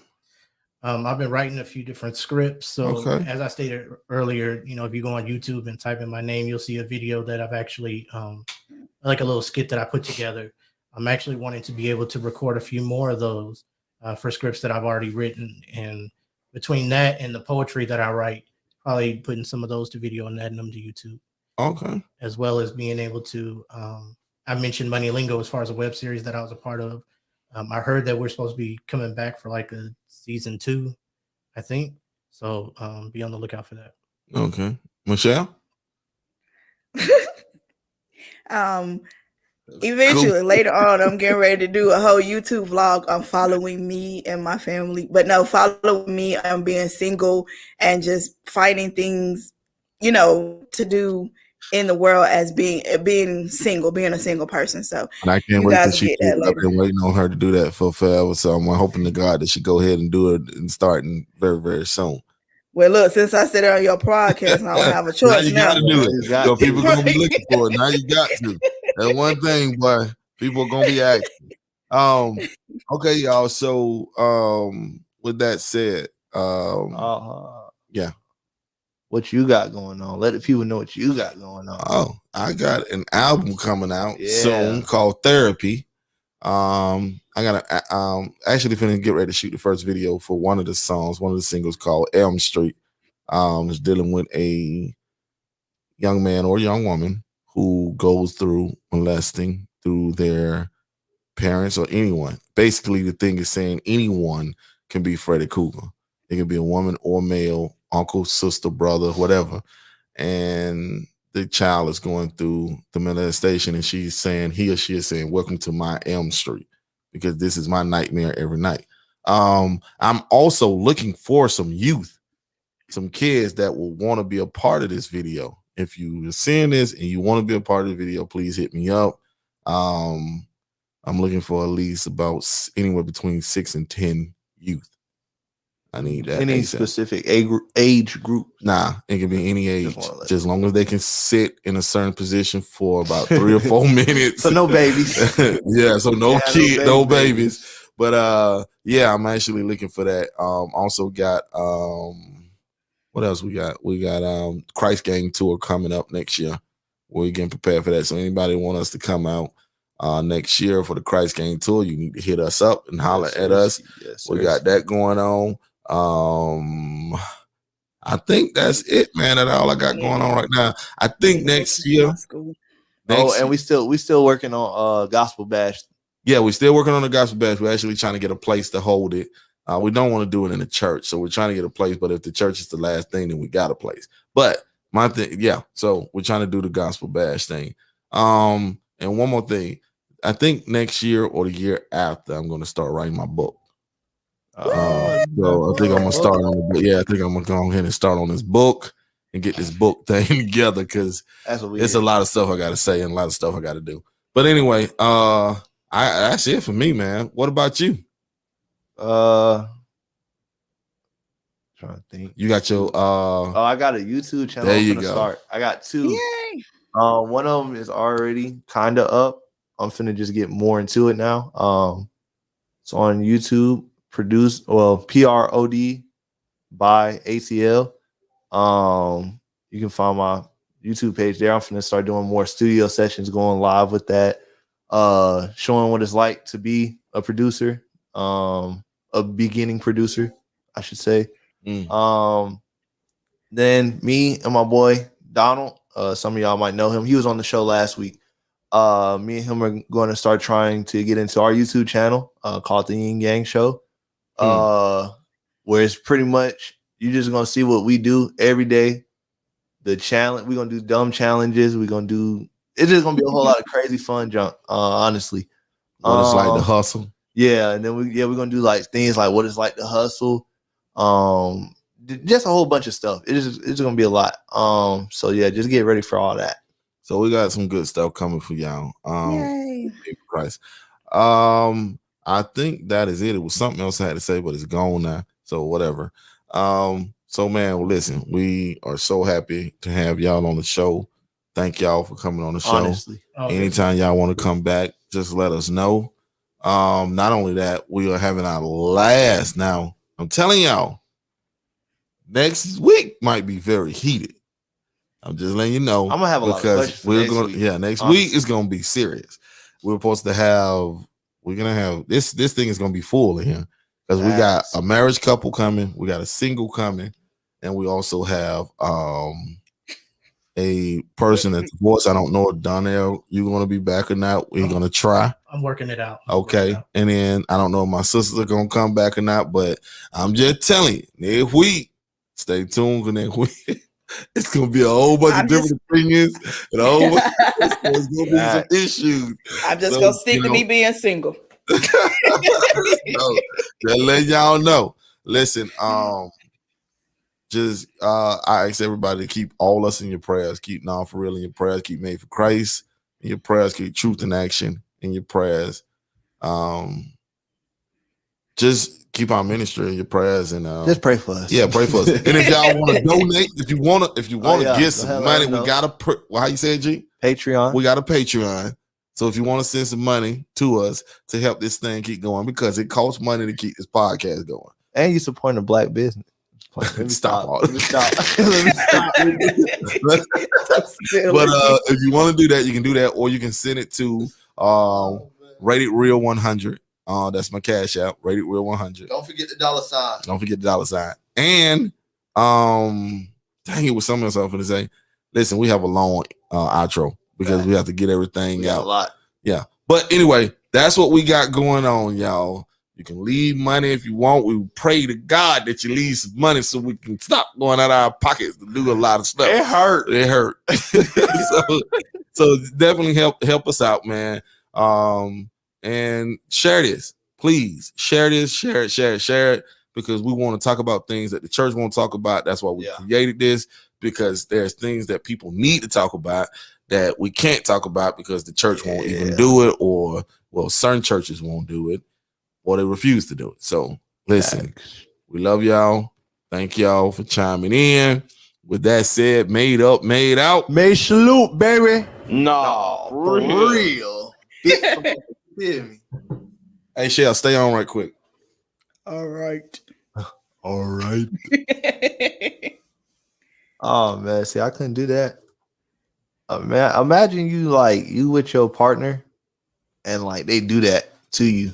I've been writing a few different scripts. So as I stated earlier, if you go on YouTube and type in my name, you'll see a video that I've actually like a little skit that I put together. I'm actually wanting to be able to record a few more of those for scripts that I've already written. And between that and the poetry that I write, probably putting some of those to video and adding them to YouTube. Okay. As well as being able to, I mentioned Money Lingo as far as a web series that I was a part of. I heard that we're supposed to be coming back for like a season 2, I think. So be on the lookout for that. Okay. Michelle? Eventually, later on, I'm getting ready to do a whole YouTube vlog on following me and my family. But no, follow me on being single and just finding things, to do in the world as being single, being a single person. So and I can't wait till she. I've been waiting on her to do that for forever. So I'm hoping to God that she go ahead and do it and starting very, very soon. Well, look, since I said it on your podcast, I don't have a choice. Now you got to do it. So people gonna be looking for it. Now you got to. That's one thing, boy. People are gonna be asking. Okay, y'all. So, with that said, yeah. What you got going on? Let the people know what you got going on. Oh, I got an album coming out soon called Therapy. I got actually finna get ready to shoot the first video for one of the singles called Elm Street. It's dealing with a young man or young woman who goes through molesting through their parents or anyone. Basically, the thing is saying anyone can be Freddy Krueger. It can be a woman or male, uncle, sister, brother, whatever. And the child is going through the molestation, and he or she is saying, welcome to my Elm Street, because this is my nightmare every night. I'm also looking for some youth, some kids that will want to be a part of this video. If you're seeing this and you want to be a part of the video, please hit me up. I'm looking for at least about anywhere between 6 and 10 youth. I need that. Any ASAP. specific age group? Nah, it can be any age, just as long as they can sit in a certain position for about 3 or 4 minutes. So no babies. Yeah, so no babies. But yeah, I'm actually looking for that. Also got what else we got? We got Christ Gang tour coming up next year. We're getting prepared for that. So anybody want us to come out next year for the Christ Gang tour, you need to hit us up and holler at us. Yes, we got that going on. I think that's it, man. That's all I got going on right now. I think next year. And we still working on Gospel Bash. Yeah, we're still working on the Gospel Bash. We're actually trying to get a place to hold it. We don't want to do it in the church, so we're trying to get a place. But if the church is the last thing, then we got a place. But my thing, yeah. So we're trying to do the Gospel Bash thing. And one more thing, I think next year or the year after, I'm going to start writing my book. So I think I'm gonna start on the book. Yeah, I think I'm gonna go ahead and start on this book and get this book thing together because it's a lot of stuff I gotta say and a lot of stuff I gotta do. But anyway, that's it for me, man. What about you? Trying to think. You got your I got a YouTube channel. There you go. Start. I got 2. Yay. One of them is already kind of up. I'm finna just get more into it now. It's on YouTube. Produced, PROD by ATL. You can find my YouTube page there. I'm finna start doing more studio sessions, going live with that, showing what it's like to be a producer, a beginning producer, I should say. Then me and my boy Donald, some of y'all might know him. He was on the show last week. Me and him are going to start trying to get into our YouTube channel called The Yin Yang Show. Where it's pretty much you're just gonna see what we do every day. The challenge, we're gonna do dumb challenges. It's just gonna be a whole lot of crazy fun junk. Honestly, what it's like to hustle. Yeah, and then we're gonna do like things like what it's like to hustle. Just a whole bunch of stuff. It's gonna be a lot. So yeah, just get ready for all that. So we got some good stuff coming for y'all. Yay. Christ. I think that is it. It was something else I had to say, but it's gone now. So whatever. So man, listen, we are so happy to have y'all on the show. Thank y'all for coming on the show. Honestly. Anytime y'all want to come back, just let us know. Not only that, we are having our last now. I'm telling y'all, next week might be very heated. I'm just letting you know. I'm gonna have a lot of questions we're gonna week. Yeah, next week is gonna be serious. We're supposed to have. We're gonna have this thing is gonna be full in here because we got a marriage couple coming, we got a single coming, and we also have a person that's divorced. I don't know if Donnell, you're gonna be back or not. We're gonna try. I'm working it out. Okay. And then I don't know if my sisters are gonna come back or not, but I'm just telling you, next week, stay tuned for next week. It's gonna be a whole bunch of different opinions and a whole bunch there's gonna be some issues. I'm just gonna stick to me being single. Just let y'all know. Listen, I ask everybody to keep all us in your prayers. Keep Non For Real in your prayers. Keep Made for Christ in your prayers. Keep Truth in Action in your prayers. Just keep our ministry in your prayers and just pray for us. Yeah, pray for us. And if y'all want to donate, if you want to get some money, we got how you say it, G? Patreon. We got a Patreon. So if you want to send some money to us to help this thing keep going, because it costs money to keep this podcast going. And you supporting a black business. Let me stop. Let me stop. But if you want to do that, you can do that, or you can send it to Rated Real 100. That's my cash app, Rated Real 100. Don't forget the $sign. Don't forget the $sign. And dang, it was something else I was going to say. Listen, we have a long outro because we have to get everything out. A lot. Yeah. But anyway, that's what we got going on, y'all. You can leave money if you want. We pray to God that you leave some money so we can stop going out of our pockets to do a lot of stuff. It hurt. so definitely help us out, man. And share this. Please share this, share it, because we want to talk about things that the church won't talk about. That's why we created this, because there's things that people need to talk about that we can't talk about because the church won't even do it, or Well, certain churches won't do it, or they refuse to do it. So listen, we love y'all. Thank y'all for chiming in. With that said, made up, made out. May salute, baby. Nah, for real. Hey, Shell, stay on right quick. All right. All right. Oh man, see, I couldn't do that. Man, imagine you with your partner, and like they do that to you.